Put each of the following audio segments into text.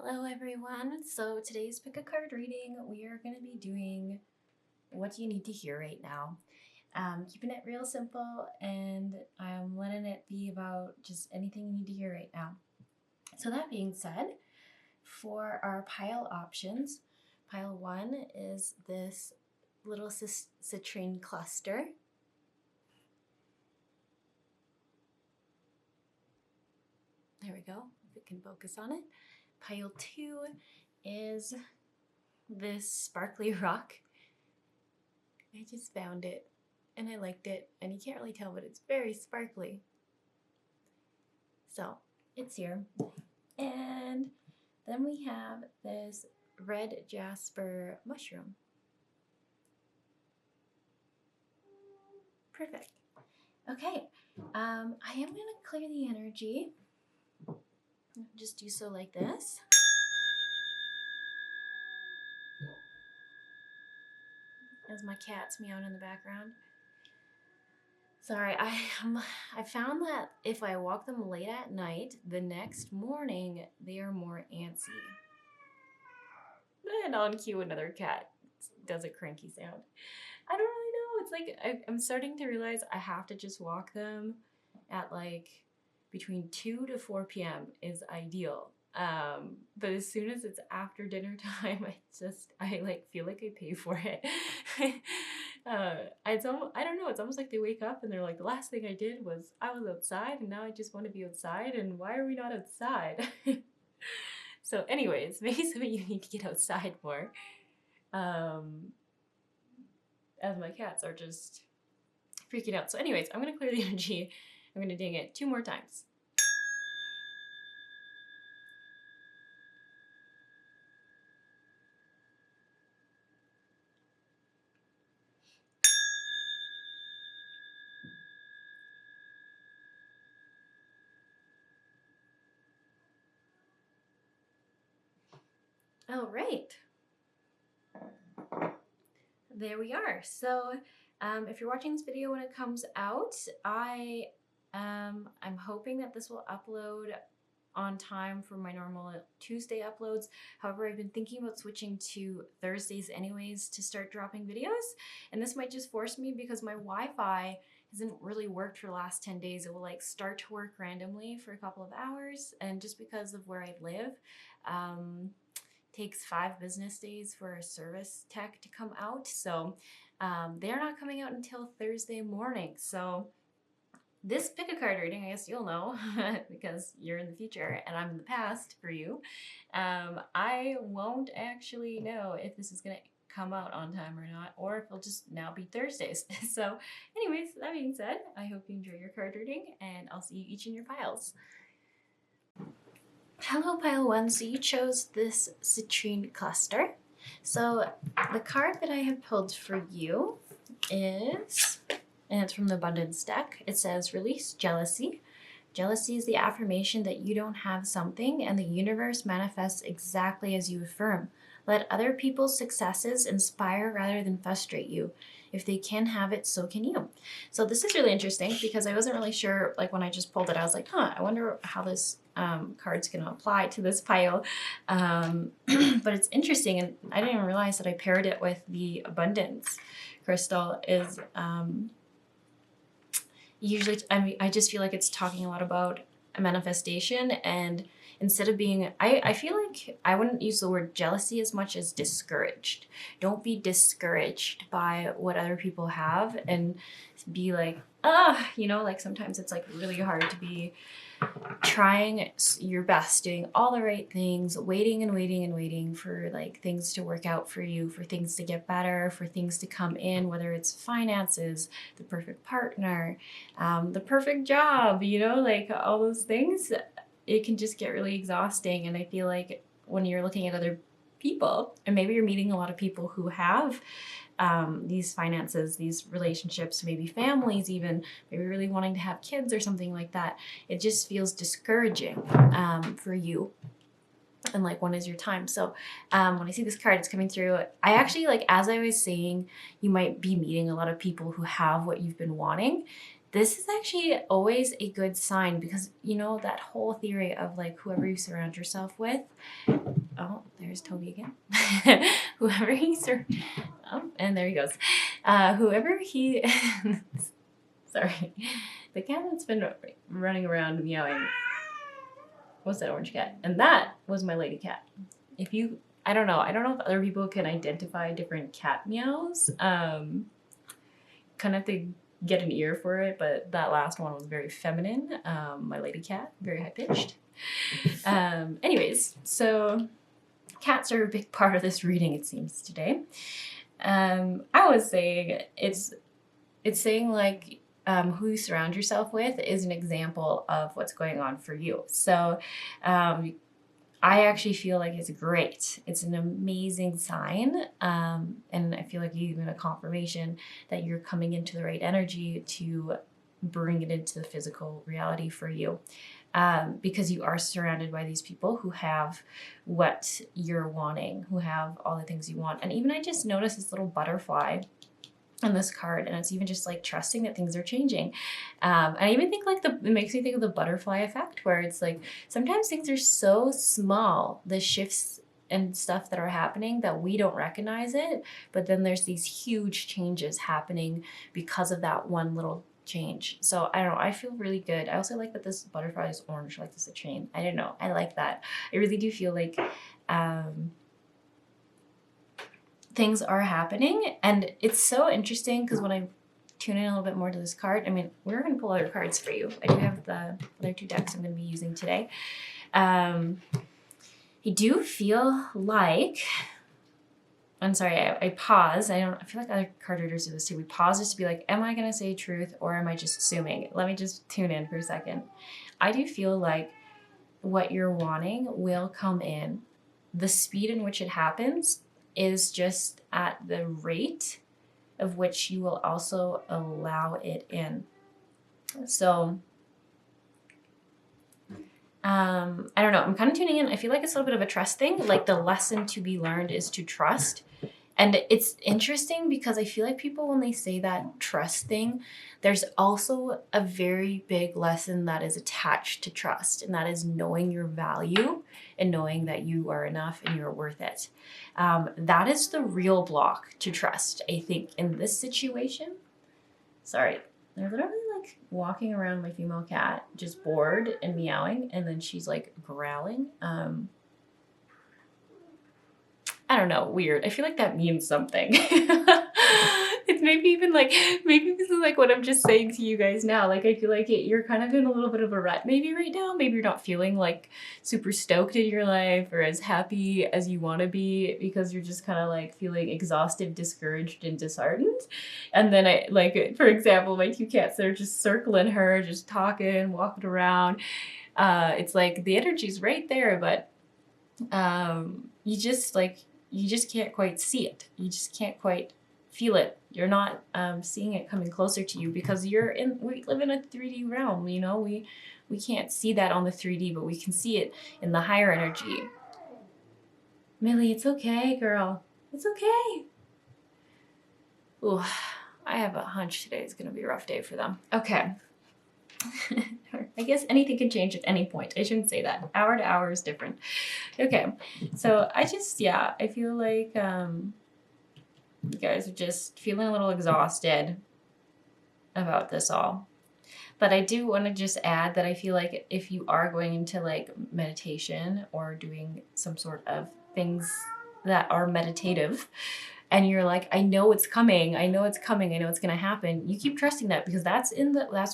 Hello everyone. So today's pick a card reading, we are going to be doing what do you need to hear right now. Keeping it real simple, and I'm letting it be about just anything you need to hear right now. So that being said, for our pile options, pile 1 is this little citrine cluster. There we go, if it can focus on it. Pile 2 is this sparkly rock. I just found it and I liked it, and you can't really tell, but it's very sparkly. So it's here. And then we have this red Jasper mushroom. Perfect. Okay, I am going to clear the energy. Just do so like this. As my cat's meowing in the background. Sorry, I found that if I walk them late at night, the next morning they are more antsy. And on cue, another cat does a cranky sound. I don't really know. It's like I'm starting to realize I have to just walk them at like between 2 to 4 p.m. is ideal. But as soon as it's after dinner time, I like feel like I pay for it. I don't know. It's almost like they wake up and they're like, the last thing I did was I was outside, and now I just want to be outside. And why are we not outside? So, anyways, maybe some of you need to get outside more. As my cats are just freaking out. So, anyways, I'm gonna clear the energy. I'm gonna ding it 2 more times. All right. There we are. So if you're watching this video when it comes out, I'm hoping that this will upload on time for my normal Tuesday uploads. However, I've been thinking about switching to Thursdays anyways to start dropping videos. And this might just force me because my Wi-Fi hasn't really worked for the last 10 days. It will like start to work randomly for a couple of hours. And just because of where I live, takes 5 business days for a service tech to come out. So they're not coming out until Thursday morning. So this pick a card reading, I guess you'll know because you're in the future and I'm in the past for you. I won't actually know if this is going to come out on time or not, or if it'll just now be Thursdays. So anyways, that being said, I hope you enjoy your card reading, and I'll see you each in your piles. Hello pile 1, so you chose this citrine cluster. So the card that I have pulled for you is, and it's from the abundance deck, it says release jealousy. Jealousy is the affirmation that you don't have something, and the universe manifests exactly as you affirm. Let other people's successes inspire rather than frustrate you. If they can have it, so can you. So this is really interesting because I wasn't really sure, like when I just pulled it, I was like, I wonder how this card's going to apply to this pile. But it's interesting, and I didn't even realize that I paired it with the abundance crystal. Is usually, I just feel like it's talking a lot about a manifestation, and instead of being, I feel like I wouldn't use the word jealousy as much as discouraged. Don't be discouraged by what other people have and be like, like sometimes it's like really hard to be trying your best, doing all the right things, waiting and waiting and waiting for like things to work out for you, for things to get better, for things to come in, whether it's finances, the perfect partner, the perfect job, like all those things. It can just get really exhausting. And I feel like when you're looking at other people, and maybe you're meeting a lot of people who have these finances, these relationships, maybe families even, maybe really wanting to have kids or something like that, it just feels discouraging for you. And like, when is your time? So when I see this card, it's coming through. I actually, like, as I was saying, you might be meeting a lot of people who have what you've been wanting. this is actually always a good sign because, you know, that whole theory of like whoever you surround yourself with. Oh, there's Toby again. Whoever he oh, and there he goes. Whoever he sorry. The cat that's been running around meowing. What's that orange cat? And that was my lady cat. If you, I don't know if other people can identify different cat meows. Kind of have to get an ear for it, but that last one was very feminine. My lady cat, very high pitched. Anyways, so cats are a big part of this reading, it seems, today. I was saying it's saying like who you surround yourself with is an example of what's going on for you. So I actually feel like it's great. It's an amazing sign. And I feel like even a confirmation that you're coming into the right energy to bring it into the physical reality for you. Because you are surrounded by these people who have what you're wanting, who have all the things you want. And even I just noticed this little butterfly on this card, and it's even just like trusting that things are changing. I even think like it makes me think of the butterfly effect, where it's like sometimes things are so small, the shifts and stuff that are happening, that we don't recognize it, but then there's these huge changes happening because of that one little change. So I don't know, I feel really good. I also like that this butterfly is orange like this citrine. I don't know, I like that. I really do feel like things are happening. And it's so interesting because when I tune in a little bit more to this card, I mean, we're going to pull other cards for you. I do have the other two decks I'm going to be using today. I do feel like, I'm sorry, I pause. I feel like other card readers do this too. We pause just to be like, am I going to say truth or am I just assuming? Let me just tune in for a second. I do feel like what you're wanting will come in. The speed in which it happens is just at the rate of which you will also allow it in. So, I don't know. I'm kind of tuning in. I feel like it's a little bit of a trust thing. Like the lesson to be learned is to trust. And it's interesting because I feel like people, when they say that trust thing, there's also a very big lesson that is attached to trust, and that is knowing your value and knowing that you are enough and you're worth it. That is the real block to trust, I think, in this situation. Sorry, they're literally like walking around my female cat, just bored and meowing, and then she's like growling. I don't know, weird. I feel like that means something. It's maybe even like, maybe this is like what I'm just saying to you guys now. Like, I feel like you're kind of in a little bit of a rut maybe right now. Maybe you're not feeling like super stoked in your life or as happy as you want to be because you're just kind of like feeling exhausted, discouraged, and disheartened. And then I, like, for example, my two cats that are just circling her, just talking, walking around. It's like the energy's right there, but you just can't quite see it. You just can't quite feel it. You're not seeing it coming closer to you because we live in a 3D realm, you know? We can't see that on the 3D, but we can see it in the higher energy. Millie, it's okay, girl. It's okay. Ooh, I have a hunch today is going to be a rough day for them. Okay. I guess anything can change at any point. I shouldn't say that. Hour to hour is different. Okay. So I feel like you guys are just feeling a little exhausted about this all. But I do want to just add that I feel like if you are going into like meditation or doing some sort of things that are meditative, and you're like, I know it's coming, I know it's coming, I know it's going to happen. You keep trusting that because that's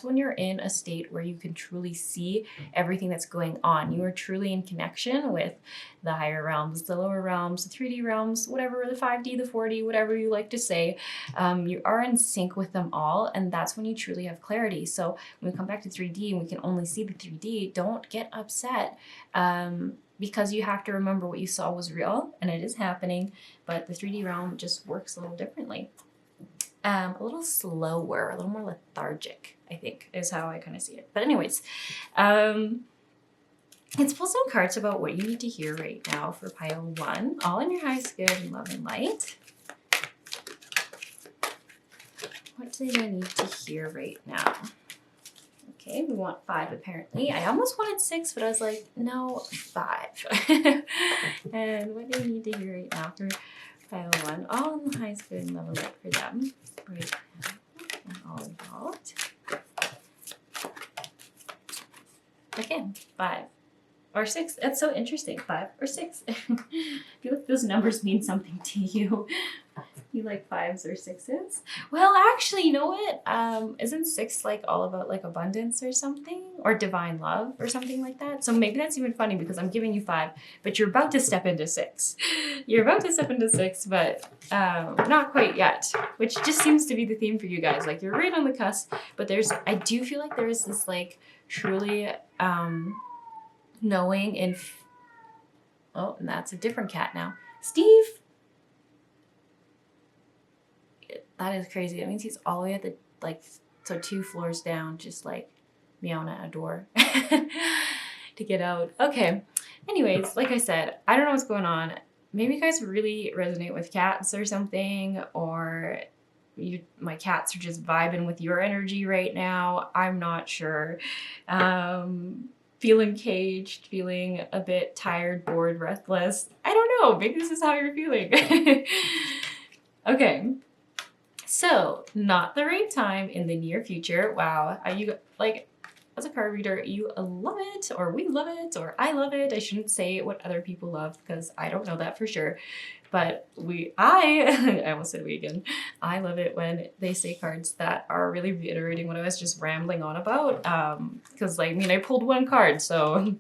when you're in a state where you can truly see everything that's going on. You are truly in connection with the higher realms, the lower realms, the 3D realms, whatever, the 5D, the 4D, whatever you like to say. You are in sync with them all, and that's when you truly have clarity. So when we come back to 3D and we can only see the 3D, don't get upset. Because you have to remember what you saw was real and it is happening, but the 3D realm just works a little differently. A little slower, a little more lethargic, I think, is how I kind of see it. But anyways, let's pull some cards about what you need to hear right now for pile 1. All in your highest good and love and light. What do they need to hear right now? Okay, we want 5 apparently. I almost wanted 6, but I was like, no, 5. And what do we need to hear right now for pile 1? All in the highest good and level up for them. Right now, and all involved. Again, 5 or 6. That's so interesting. 5 or 6. I feel like those numbers mean something to you. You like 5s or 6s? Well, actually, you know what? Isn't 6 like all about like abundance or something? Or divine love or something like that? So maybe that's even funny because I'm giving you 5, but you're about to step into 6. You're about to step into 6, but not quite yet, which just seems to be the theme for you guys. Like you're right on the cusp, but I do feel like there is this like truly knowing and oh, and that's a different cat now. Steve! That is crazy. That means he's all the way at the, like, so 2 floors down, just like meowing at a door to get out. Okay. Anyways, like I said, I don't know what's going on. Maybe you guys really resonate with cats or something, or my cats are just vibing with your energy right now. I'm not sure. Feeling caged, feeling a bit tired, bored, restless. I don't know. Maybe this is how you're feeling. Okay. So, not the right time in the near future. Wow. Are you like, as a card reader, you love it, or we love it, or I love it. I shouldn't say what other people love because I don't know that for sure. But I almost said we again. I love it when they say cards that are really reiterating what I was just rambling on about. Because like, I mean, I pulled 1 card, so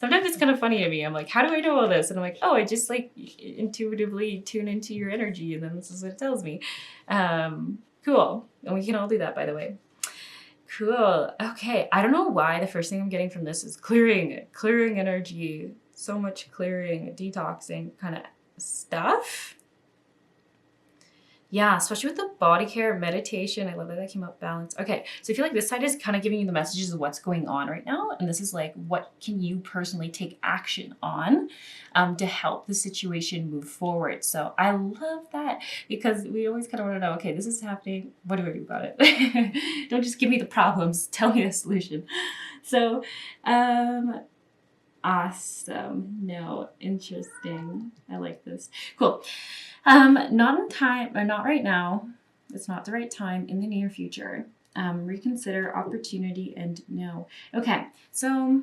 sometimes it's kind of funny to me. I'm like, how do I know all this? And I'm like, oh, I just like intuitively tune into your energy, and then this is what it tells me. Cool. And we can all do that, by the way. Cool. Okay. I don't know why the first thing I'm getting from this is clearing energy. So much clearing, detoxing kind of stuff. Yeah, especially with the body care, meditation. I love that came up, balance. Okay, so I feel like this side is kind of giving you the messages of what's going on right now. And this is like, what can you personally take action on to help the situation move forward? So I love that because we always kind of want to know, okay, this is happening. What do I do about it? Don't just give me the problems. Tell me a solution. So, awesome. No, interesting. I like this. Cool. Not in time, or not right now. It's not the right time. In the near future. Reconsider, opportunity, and no. Okay, so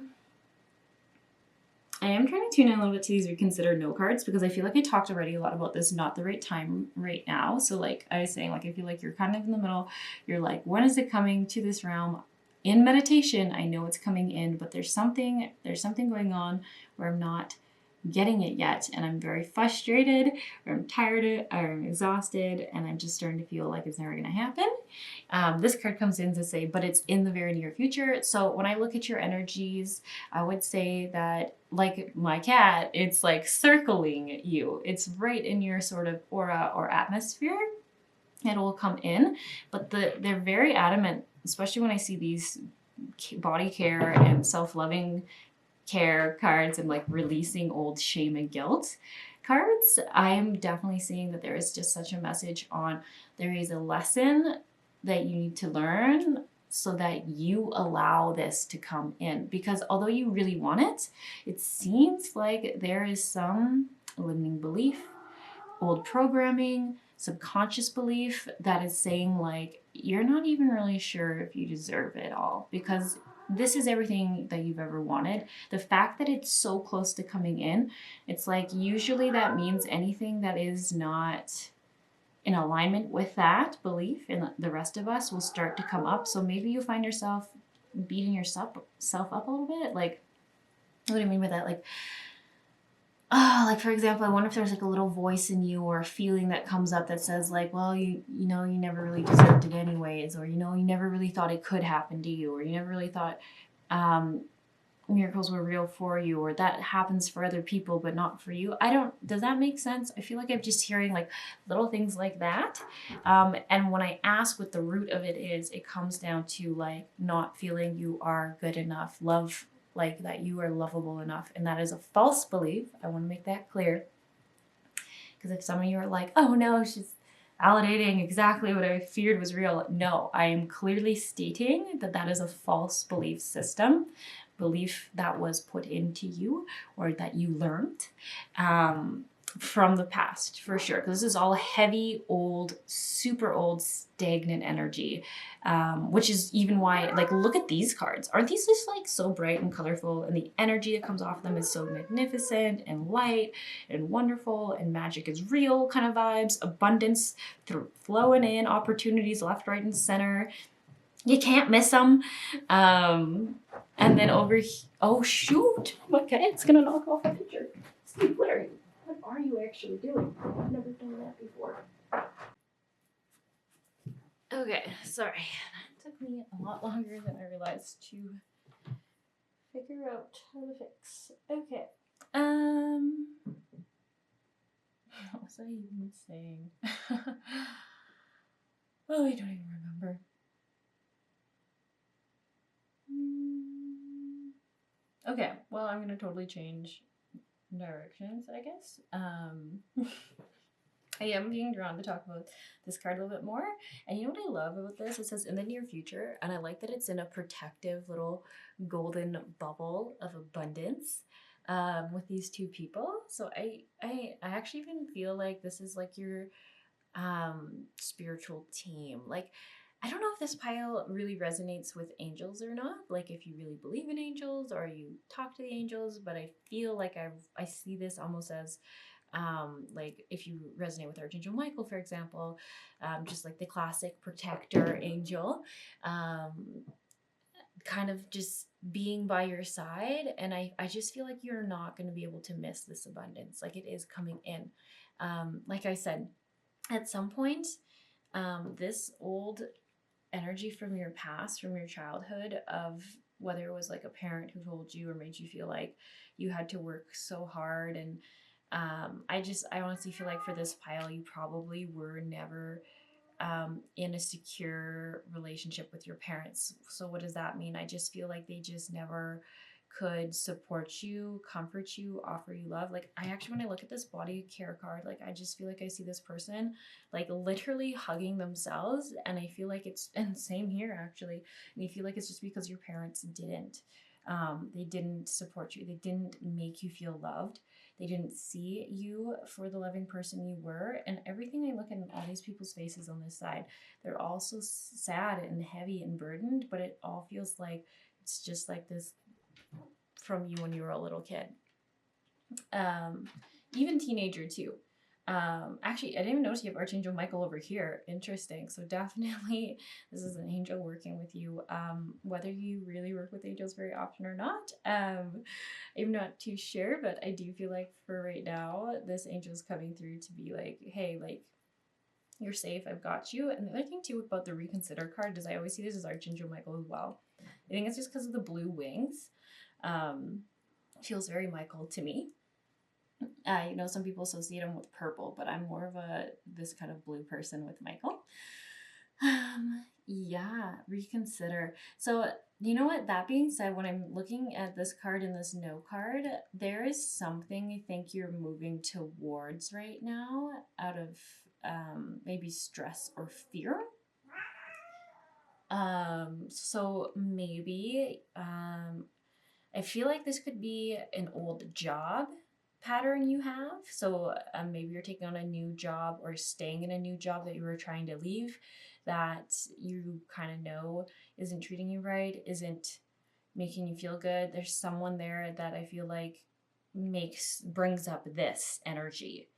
I am trying to tune in a little bit to these reconsider no cards because I feel like I talked already a lot about this, not the right time right now. So like I was saying, like I feel like you're kind of in the middle. You're like, when is it coming to this realm? In meditation, I know it's coming in, but there's something going on where I'm not getting it yet, and I'm very frustrated, or I'm tired, or I'm exhausted, and I'm just starting to feel like it's never going to happen. This card comes in to say, but it's in the very near future. So when I look at your energies, I would say that, like my cat, it's like circling you. It's right in your sort of aura or atmosphere. It will come in, but they're very adamant, especially when I see these body care and self-loving care cards and like releasing old shame and guilt cards. I'm definitely seeing that there is just such a message on there is a lesson that you need to learn so that you allow this to come in, because although you really want it, it seems like there is some limiting belief, old programming, subconscious belief that is saying like you're not even really sure if you deserve it all, because this is everything that you've ever wanted. The fact that it's so close to coming in, it's like usually that means anything that is not in alignment with that belief and the rest of us will start to come up. So maybe you find yourself beating yourself up a little bit. Like, what do I mean by that? Like, oh, like for example, I wonder if there's like a little voice in you or a feeling that comes up that says like, well, you know, you never really deserved it anyways, or, you know, you never really thought it could happen to you, or you never really thought miracles were real for you, or that happens for other people, but not for you. Does that make sense? I feel like I'm just hearing like little things like that. And when I ask what the root of it is, it comes down to like not feeling you are good enough, love, like that you are lovable enough. And that is a false belief. I want to make that clear. Because if some of you are like, oh no, she's validating exactly what I feared was real. No, I am clearly stating that that is a false belief system, belief that was put into you or that you learned from the past, for sure. Because this is all heavy, old, super old, stagnant energy, which is even why, like, look at these cards. Aren't these just like so bright and colorful? And the energy that comes off them is so magnificent and light and wonderful, and magic is real kind of vibes, abundance flowing in, opportunities left, right, and center. You can't miss them. And then over here, oh shoot, okay, it's gonna knock off a picture. Steve, what are you actually doing? I've never done that before. Okay, sorry. That took me a lot longer than I realized to figure out how to fix. Okay. What was I even saying? Oh, I don't even remember. Okay, well, I'm gonna totally change directions, I guess. I am being drawn to talk about this card a little bit more. And you know what I love about this? It says in the near future, and I like that it's in a protective little golden bubble of abundance with these two people. So I actually even feel like this is like your spiritual team. Like, I don't know if this pile really resonates with angels or not, like if you really believe in angels or you talk to the angels, but I feel like I see this almost as like if you resonate with Archangel Michael, for example, just like the classic protector angel, kind of just being by your side. And I just feel like you're not going to be able to miss this abundance. Like, it is coming in. Like I said, at some point, this old energy from your past, from your childhood, of whether it was like a parent who told you or made you feel like you had to work so hard. And I honestly feel like for this pile, you probably were never in a secure relationship with your parents. So what does that mean? I just feel like they just never could support you, comfort you, offer you love. Like, I actually, when I look at this body care card, like, I just feel like I see this person like literally hugging themselves, and I feel like it's, and same here actually, and you feel like it's just because your parents didn't. They didn't support you. They didn't make you feel loved. They didn't see you for the loving person you were. And everything I look at in all these people's faces on this side, they're all so sad and heavy and burdened, but it all feels like it's just like this from you when you were a little kid. Even teenager too. Actually, I didn't even notice you have Archangel Michael over here. Interesting. So definitely this is an angel working with you. Whether you really work with angels very often or not, I'm not too sure, but I do feel like for right now, this angel is coming through to be like, hey, like, you're safe, I've got you. And the other thing too about the reconsider card is I always see this as Archangel Michael as well. I think it's just because of the blue wings. Feels very Michael to me. Some people associate him with purple, but I'm more of this kind of blue person with Michael. Yeah, reconsider. So, you know what? That being said, when I'm looking at this card and this no card, there is something I think you're moving towards right now out of maybe stress or fear. So maybe I feel like this could be an old job pattern you have. So maybe you're taking on a new job or staying in a new job that you were trying to leave, that you kind of know isn't treating you right, isn't making you feel good. There's someone there that I feel like brings up this energy.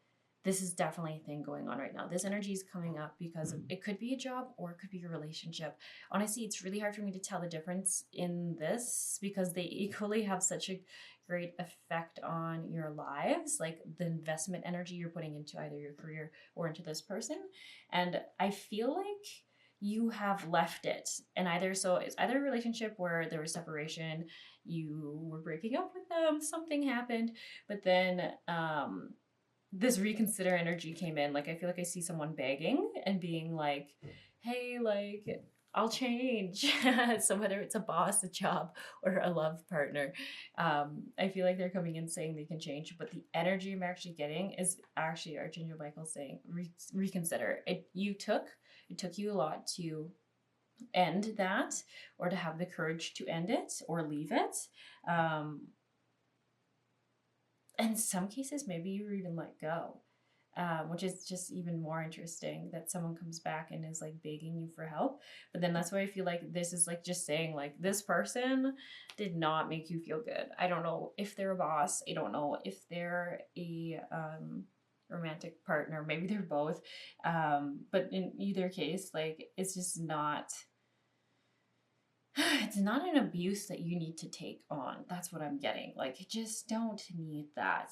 This is definitely a thing going on right now. This energy is coming up because it could be a job or it could be a relationship. Honestly, it's really hard for me to tell the difference in this because they equally have such a great effect on your lives, like the investment energy you're putting into either your career or into this person. And I feel like you have left it, and it's either a relationship where there was separation, you were breaking up with them, something happened, but then this reconsider energy came in. Like, I feel like I see someone begging and being like, hey, like, I'll change. So whether it's a boss, a job, or a love partner, I feel like they're coming in saying they can change, but the energy I'm actually getting is actually Archangel Michael saying reconsider. It took you a lot to end that, or to have the courage to end it or leave it. In some cases, maybe you even let go. Which is just even more interesting that someone comes back and is like begging you for help. But then that's why I feel like this is like just saying like this person did not make you feel good. I don't know if they're a boss. I don't know if they're a romantic partner. Maybe they're both. But in either case, like it's just not. It's not an abuse that you need to take on. That's what I'm getting. Like, you just don't need that.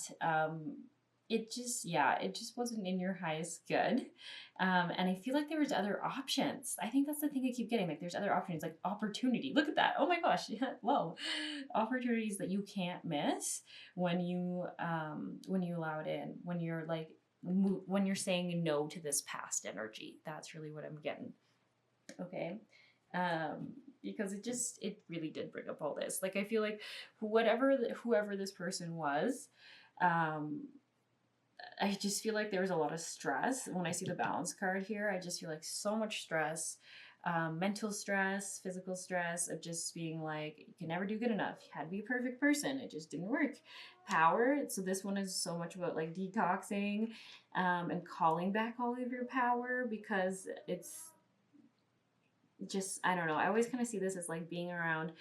It just wasn't in your highest good. And I feel like there was other options. I think that's the thing I keep getting. Like there's other options, like opportunity. Look at that. Oh my gosh. Yeah, whoa. Opportunities that you can't miss when you allow it in, when you're like, when you're saying no to this past energy. That's really what I'm getting. Okay. Because it really did bring up all this. Like, I feel like whoever this person was, I just feel like there was a lot of stress. When I see the balance card here, I just feel like so much stress, mental stress, physical stress of just being like, you can never do good enough. You had to be a perfect person. It just didn't work. Power. So this one is so much about like detoxing, and calling back all of your power, because it's just, I don't know. I always kind of see this as like being around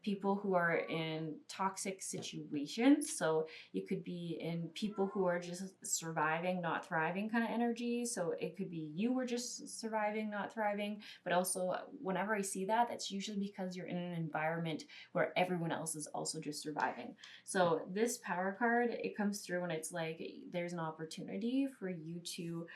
people who are in toxic situations. So you could be in people who are just surviving, not thriving kind of energy. So it could be you were just surviving, not thriving. But also, whenever I see that, that's usually because you're in an environment where everyone else is also just surviving. So this power card, it comes through when it's like there's an opportunity for you to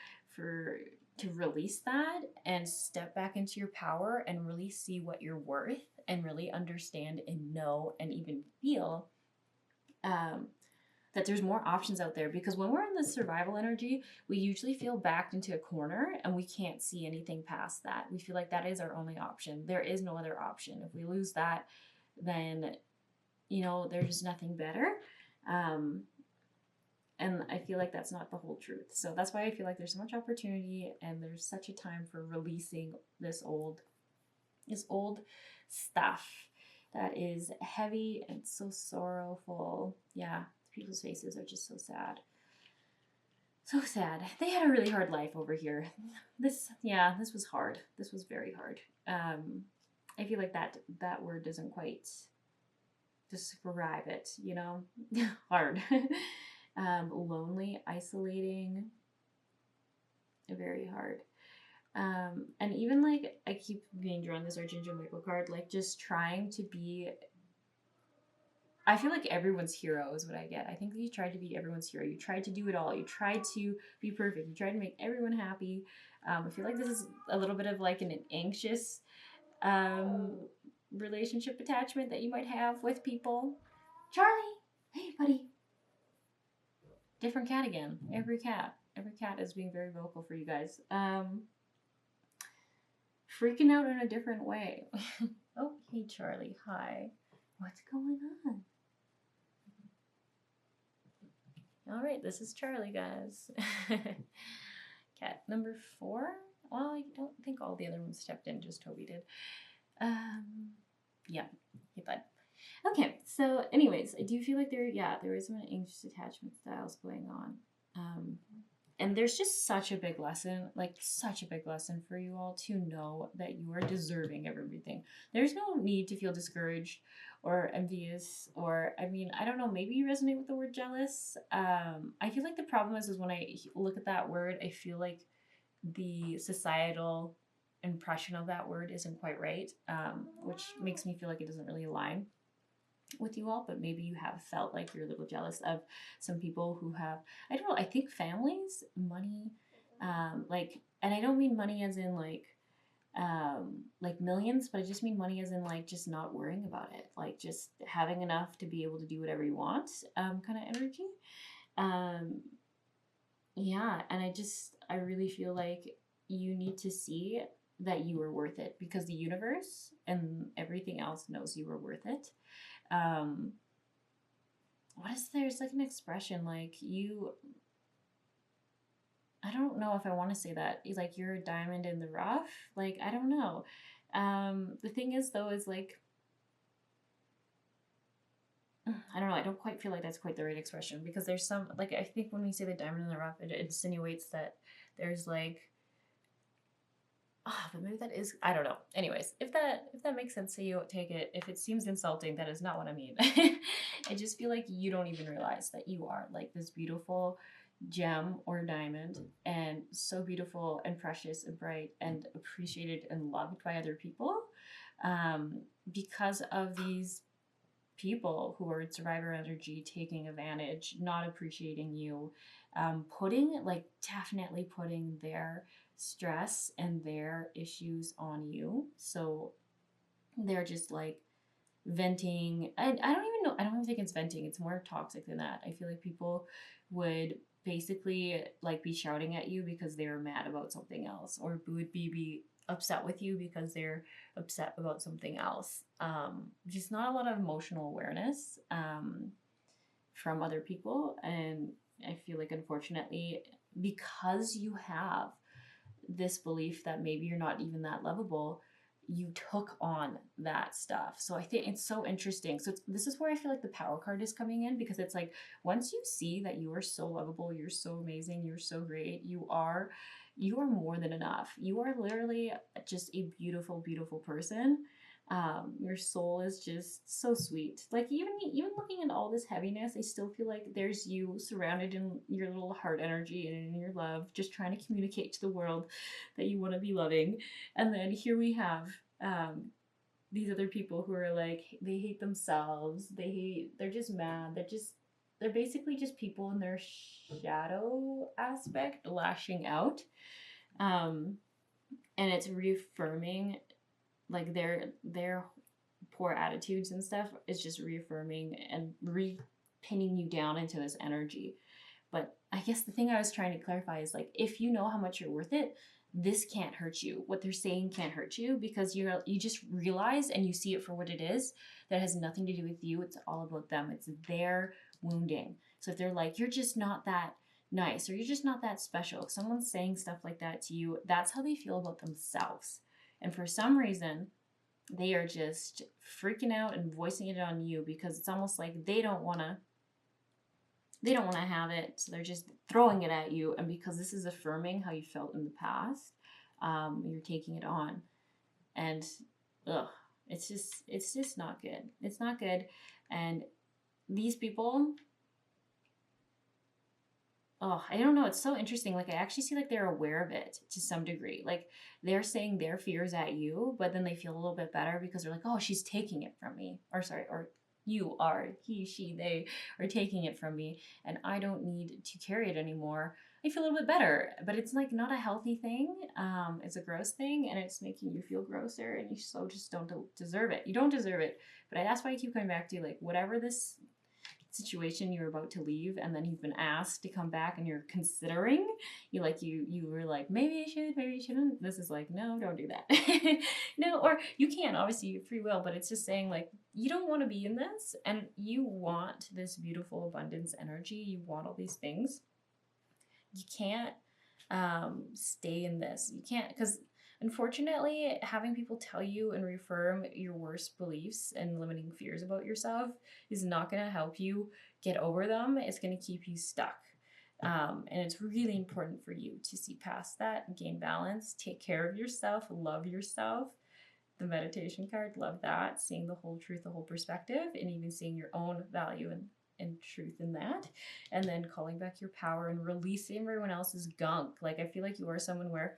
release that and step back into your power and really see what you're worth and really understand and know and even feel, that there's more options out there. Because when we're in the survival energy, we usually feel backed into a corner and we can't see anything past that. We feel like that is our only option. There is no other option. If we lose that, then there's nothing better. And I feel like that's not the whole truth. So that's why I feel like there's so much opportunity and there's such a time for releasing this old stuff that is heavy and so sorrowful. Yeah, people's faces are just so sad. So sad. They had a really hard life over here. This was hard. This was very hard. I feel like that word doesn't quite describe it, hard. Lonely, isolating, very hard. And even like I keep being drawn this Archangel Michael card, like just trying to be. I feel like everyone's hero is what I get. I think you tried to be everyone's hero. You tried to do it all. You tried to be perfect. You tried to make everyone happy. I feel like this is a little bit of like an anxious relationship attachment that you might have with people. Charlie, hey buddy. Different cat again. Every cat is being very vocal for you guys. Freaking out in a different way. Oh, hey Charlie. Hi. What's going on? All right, this is Charlie, guys. Cat number 4. Well, I don't think all the other ones stepped in, just Toby did. Yeah, hey bud. Okay, so anyways, I do feel like there is some anxious attachment styles going on. And there's just such a big lesson for you all to know that you are deserving of everything. There's no need to feel discouraged or envious, or, I mean, I don't know, maybe you resonate with the word jealous. I feel like the problem is when I look at that word, I feel like the societal impression of that word isn't quite right, which makes me feel like it doesn't really align with you all. But maybe you have felt like you're a little jealous of some people who have, I don't know, I think families, money, and I don't mean money as in like millions, but I just mean money as in like just not worrying about it, like just having enough to be able to do whatever you want, kind of energy. Yeah, and I really feel like you need to see that you are worth it, because the universe and everything else knows you are worth it. What is there's like an expression like you, I don't know if I want to say that. Like you're a diamond in the rough. Like I don't know. The thing is though is like I don't know. I don't quite feel like that's quite the right expression, because there's some like I think when we say the diamond in the rough, it insinuates that there's like but maybe that is, I don't know. Anyways, if that makes sense to you, take it. If it seems insulting, that is not what I mean. I just feel like you don't even realize that you are like this beautiful gem or diamond, and so beautiful and precious and bright and appreciated and loved by other people, because of these people who are in survivor energy taking advantage, not appreciating you, definitely putting their stress and their issues on you. So they're just like venting. I don't even know. I don't even think it's venting. It's more toxic than that. I feel like people would basically like be shouting at you because they were mad about something else, or would be upset with you because they're upset about something else. Just not a lot of emotional awareness from other people. And I feel like, unfortunately, because you have this belief that maybe you're not even that lovable, you took on that stuff. So I think it's so interesting. So this is where I feel like the power card is coming in, because it's like once you see that you are so lovable, you're so amazing, you're so great, you are more than enough. You are literally just a beautiful, beautiful person. Your soul is just so sweet. Like even looking at all this heaviness, I still feel like there's you surrounded in your little heart energy and in your love, just trying to communicate to the world that you want to be loving. And then here we have these other people who are like, they hate themselves. They're just mad. They're basically just people in their shadow aspect lashing out. And it's reaffirming like their poor attitudes and stuff is just reaffirming and pinning you down into this energy. But I guess the thing I was trying to clarify is like, if you know how much you're worth it, this can't hurt you. What they're saying can't hurt you, because you just realize and you see it for what it is. That has nothing to do with you. It's all about them. It's their wounding. So if they're like, you're just not that nice, or you're just not that special, if someone's saying stuff like that to you, that's how they feel about themselves. And for some reason, they are just freaking out and voicing it on you, because it's almost like they don't want to have it, so they're just throwing it at you. And because this is affirming how you felt in the past, you're taking it on. And it's just not good. It's not good. And these people, I don't know. It's so interesting. Like, I actually see like they're aware of it to some degree. Like, they're saying their fears at you, but then they feel a little bit better because they're like, oh, she's taking it from me. Or you are, he, she, they are taking it from me, and I don't need to carry it anymore. I feel a little bit better, but it's like not a healthy thing. It's a gross thing, and it's making you feel grosser, and you so just don't deserve it. You don't deserve it. But that's why I keep coming back to, like, whatever this situation you're about to leave, and then you've been asked to come back and you're considering, you were like, maybe I should, maybe I shouldn't. This is like, no, don't do that. No, or you can, obviously, your free will, but it's just saying like, you don't want to be in this, and you want this beautiful abundance energy, you want all these things. You can't stay in this. You can't, because unfortunately, having people tell you and reaffirm your worst beliefs and limiting fears about yourself is not going to help you get over them. It's going to keep you stuck. And it's really important for you to see past that, gain balance, take care of yourself, love yourself. The meditation card, love that. Seeing the whole truth, the whole perspective, and even seeing your own value and truth in that, and then calling back your power and releasing everyone else's gunk. Like, I feel like you are someone where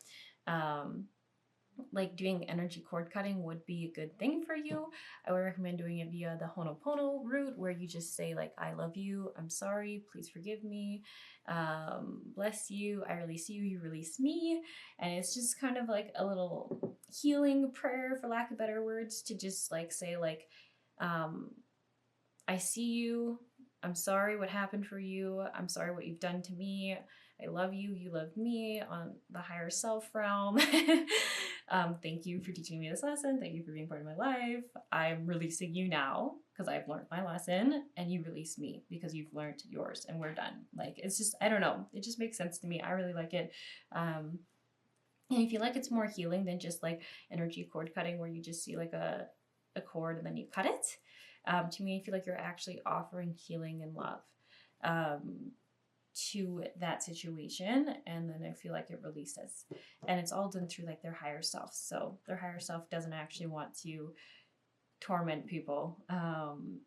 like doing energy cord cutting would be a good thing for you. I would recommend doing it via the Ho'oponopono route, where you just say like, I love you, I'm sorry, please forgive me, bless you, I release you, you release me. And it's just kind of like a little healing prayer, for lack of better words, to just like say like, I see you, I'm sorry what happened for you, I'm sorry what you've done to me, I love you, you love me on the higher self realm. Thank you for teaching me this lesson. Thank you for being part of my life. I'm releasing you now because I've learned my lesson, and you release me because you've learned yours, and we're done. Like, it's just, I don't know. It just makes sense to me. I really like it. And I feel like it's more healing than just like energy cord cutting where you just see like a cord and then you cut it. To me, I feel like you're actually offering healing and love to that situation, and then I feel like it releases, and it's all done through like their higher self. So their higher self doesn't actually want to torment people.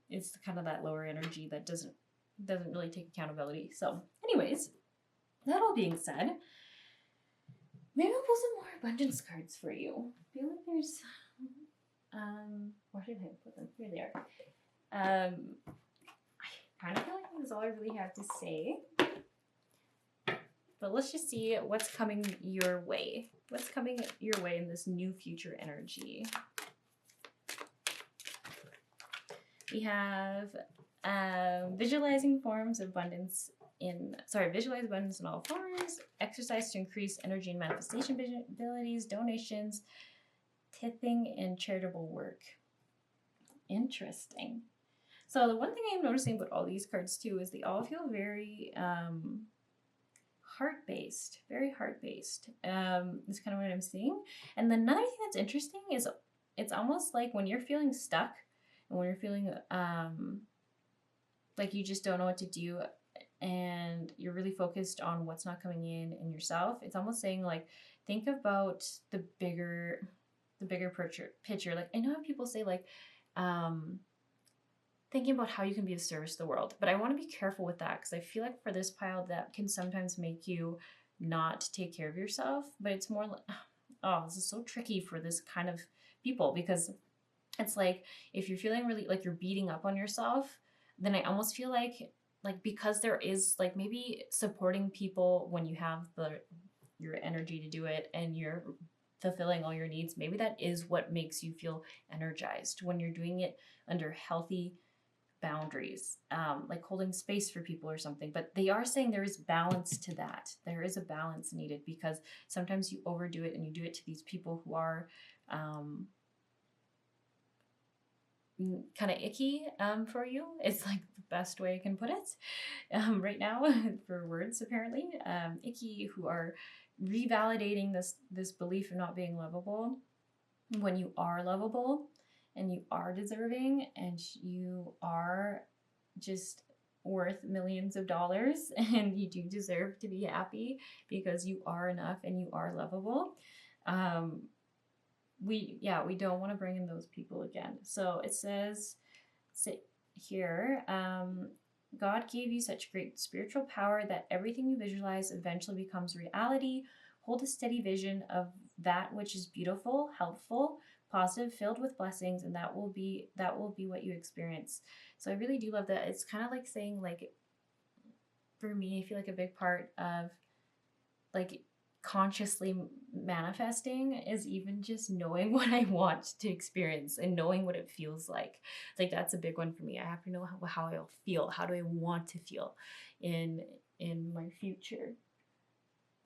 It's kind of that lower energy that doesn't really take accountability. So anyways, that all being said, maybe I'll pull some more abundance cards for you. I feel like there's where did I put them? Here they are. I kind of feel like that's all I really have to say. But let's just see what's coming your way. What's coming your way in this new future energy? We have visualizing abundance in all forms, exercise to increase energy and manifestation abilities, donations, tithing, and charitable work. Interesting. So the one thing I'm noticing about all these cards too is they all feel very heart-based, very heart-based. Is kind of what I'm seeing. And then another thing that's interesting is it's almost like when you're feeling stuck and when you're feeling like you just don't know what to do and you're really focused on what's not coming in yourself, it's almost saying like, think about the bigger picture. Like, I know how people say like, thinking about how you can be of service to the world. But I want to be careful with that because I feel like for this pile that can sometimes make you not take care of yourself. But it's more like, oh, this is so tricky for this kind of people because it's like if you're feeling really like you're beating up on yourself, then I almost feel like because there is like maybe supporting people when you have your energy to do it and you're fulfilling all your needs, maybe that is what makes you feel energized when you're doing it under healthy boundaries, like holding space for people or something. But they are saying there is balance to that. There is a balance needed because sometimes you overdo it and you do it to these people who are kind of icky for you. It's like the best way I can put it right now for words apparently. Icky, who are revalidating this belief of not being lovable when you are lovable and you are deserving and you are just worth millions of dollars and you do deserve to be happy because you are enough and you are lovable. We don't want to bring in those people again. So it says here, God gave you such great spiritual power that everything you visualize eventually becomes reality. Hold a steady vision of that which is beautiful, helpful, positive, filled with blessings, and that will be what you experience. So I really do love that. It's kind of like saying, like, for me, I feel like a big part of like consciously manifesting is even just knowing what I want to experience and knowing what it feels like. Like that's a big one for me. I have to know how I'll feel. How do I want to feel in my future?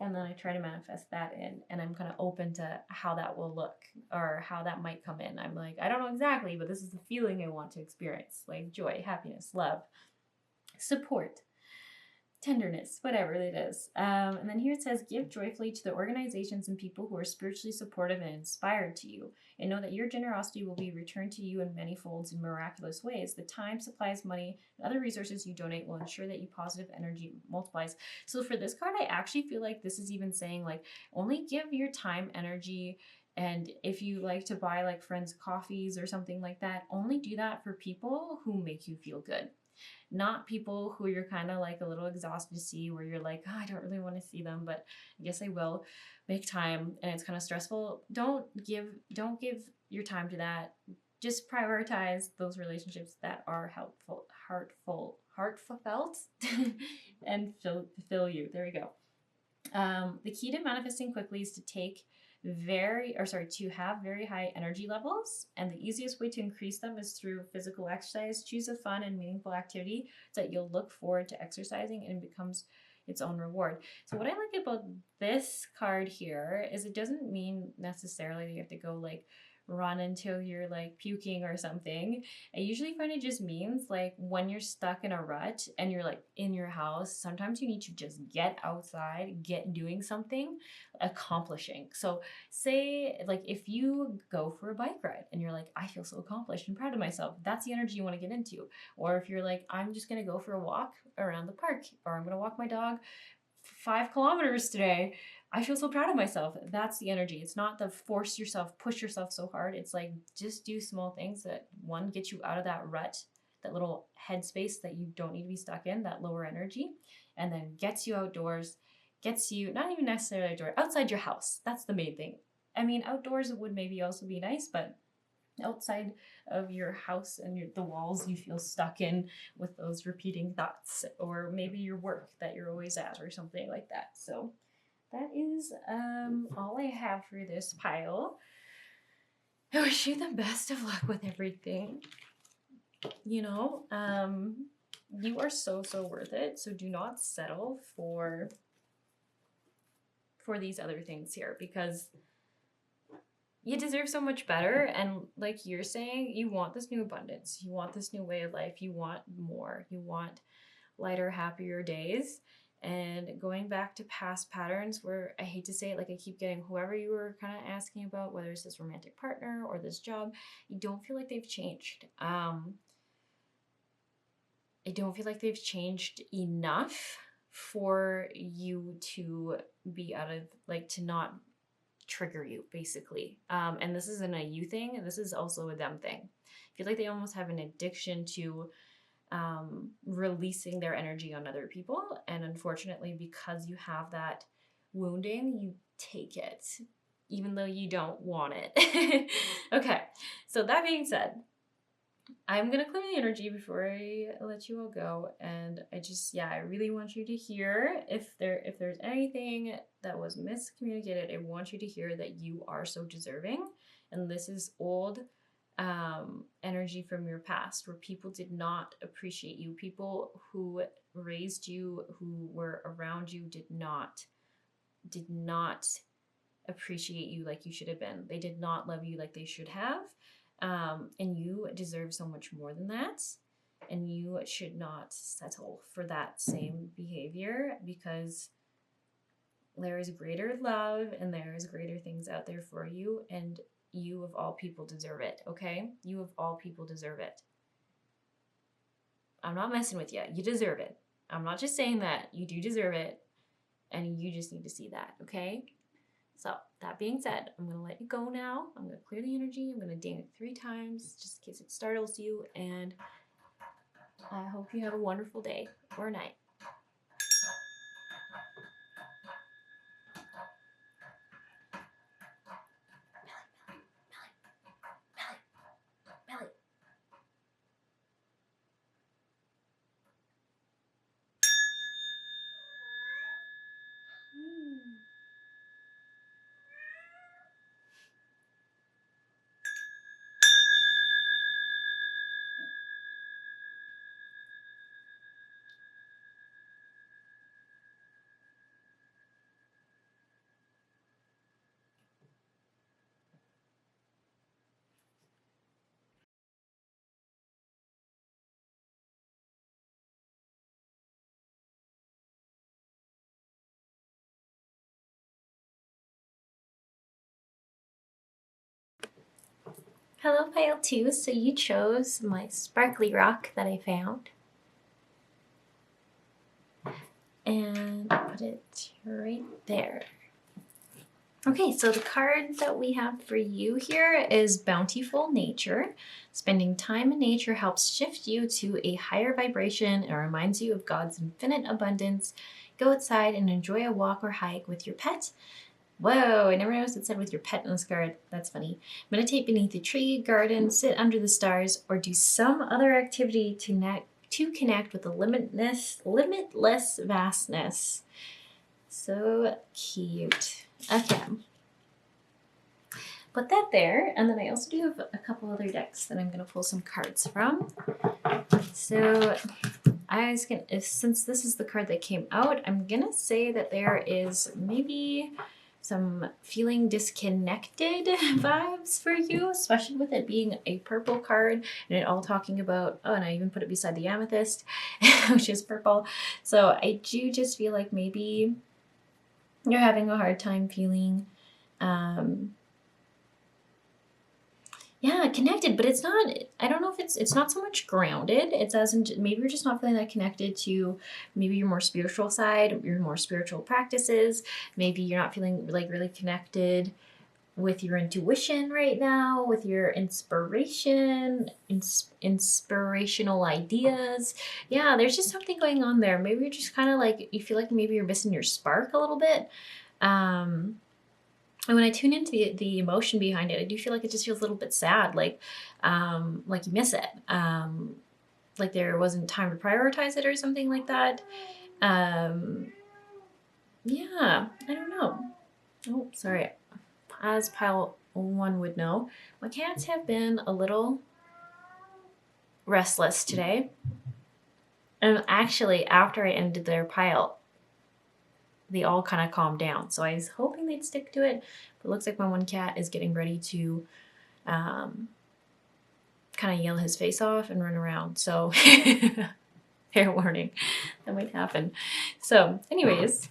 And then I try to manifest that in, and I'm kind of open to how that will look or how that might come in. I'm like, I don't know exactly, but this is the feeling I want to experience, like joy, happiness, love, support, tenderness, whatever it is. And then here it says, give joyfully to the organizations and people who are spiritually supportive and inspired to you, and know that your generosity will be returned to you in many folds in miraculous ways. The time, supplies, money, and other resources you donate will ensure that your positive energy multiplies. So for this card, I actually feel like this is even saying like, only give your time, energy, and if you like to buy like friends coffees or something like that, only do that for people who make you feel good. Not people who you're kind of like a little exhausted to see, where you're like, oh, I don't really want to see them, but I guess I will make time, and it's kind of stressful. Don't give your time to that. Just prioritize those relationships that are helpful, heartfelt, and fulfill you. There we go. The key to manifesting quickly is to have very high energy levels, and the easiest way to increase them is through physical exercise. Choose a fun and meaningful activity so that you'll look forward to exercising, and its own reward. So what I like about this card here is it doesn't mean necessarily that you have to go like run until you're like puking or something. I usually find it just means like when you're stuck in a rut and you're like in your house, sometimes you need to just get outside, get doing something, accomplishing. So say like if you go for a bike ride and you're like, I feel so accomplished and proud of myself, that's the energy you want to get into. Or if you're like, I'm just going to go for a walk around the park, or I'm going to walk my dog 5 kilometers today, I feel so proud of myself. That's the energy. It's not the force yourself, push yourself so hard. It's like just do small things that one, get you out of that rut, that little headspace that you don't need to be stuck in, that lower energy, and then gets you outdoors, gets you not even necessarily outdoors, outside your house. That's the main thing. I mean, outdoors would maybe also be nice, but outside of your house and the walls you feel stuck in with those repeating thoughts, or maybe your work that you're always at or something like that. So that is all I have for this pile. I wish you the best of luck with everything. You know, you are so worth it. So do not settle for these other things here, because you deserve so much better. And like you're saying, you want this new abundance. You want this new way of life. You want more. You want lighter, happier days. And going back to past patterns where I hate to say it, like I keep getting whoever you were kind of asking about, whether it's this romantic partner or this job, you don't feel like they've changed. I don't feel like they've changed enough for you to be out of, like, to not trigger you, basically. And this isn't a you thing, and this is also a them thing. I feel like they almost have an addiction to releasing their energy on other people. And unfortunately, because you have that wounding, you take it, even though you don't want it. Okay, so that being said, I'm going to clear the energy before I let you all go. And I really want you to hear, if there's anything that was miscommunicated, I want you to hear that you are so deserving. And this is old energy from your past where people did not appreciate you. People who raised you, who were around you, did not appreciate you like you should have been. They did not love you like they should have. And you deserve so much more than that. And you should not settle for that same behavior, because there is greater love and there is greater things out there for you. And you of all people deserve it, okay? You of all people deserve it. I'm not messing with you. You deserve it. I'm not just saying that. You do deserve it. And you just need to see that, okay? So that being said, I'm going to let you go now. I'm going to clear the energy. I'm going to ding it 3 times just in case it startles you. And I hope you have a wonderful day or night. Hello, pile 2. So you chose my sparkly rock that I found. And put it right there. Okay, so the card that we have for you here is Bountiful Nature. Spending time in nature helps shift you to a higher vibration and reminds you of God's infinite abundance. Go outside and enjoy a walk or hike with your pet. Whoa, I never noticed it said with your pet on this card. That's funny. Meditate beneath a tree, garden, sit under the stars, or do some other activity to connect with the limitless vastness. So cute. Okay. put that there. And then I also do have a couple other decks that I'm going to pull some cards from. So I was going to, since this is the card that came out, I'm going to say that there is maybe some feeling disconnected vibes for you, especially with it being a purple card and it all talking about, oh, and I even put it beside the amethyst, which is purple. So I do just feel like maybe you're having a hard time feeling connected, but it's not, I don't know if it's not so much grounded. It's as in maybe you're just not feeling that connected to maybe your more spiritual side, your more spiritual practices. Maybe you're not feeling like really connected with your intuition right now, with your inspirational ideas. Yeah, there's just something going on there. Maybe you're just kind of like, you feel like maybe you're missing your spark a little bit. And when I tune into the emotion behind it, I do feel like it just feels a little bit sad, like you miss it, like there wasn't time to prioritize it or something like that. Yeah, I don't know. Oh, sorry. As pile 1 would know, my cats have been a little restless today. And actually, after I ended their pile, they all kind of calmed down. So I was hoping they'd stick to it. But it looks like my one cat is getting ready to kind of yell his face off and run around. So fair warning, that might happen. So anyways,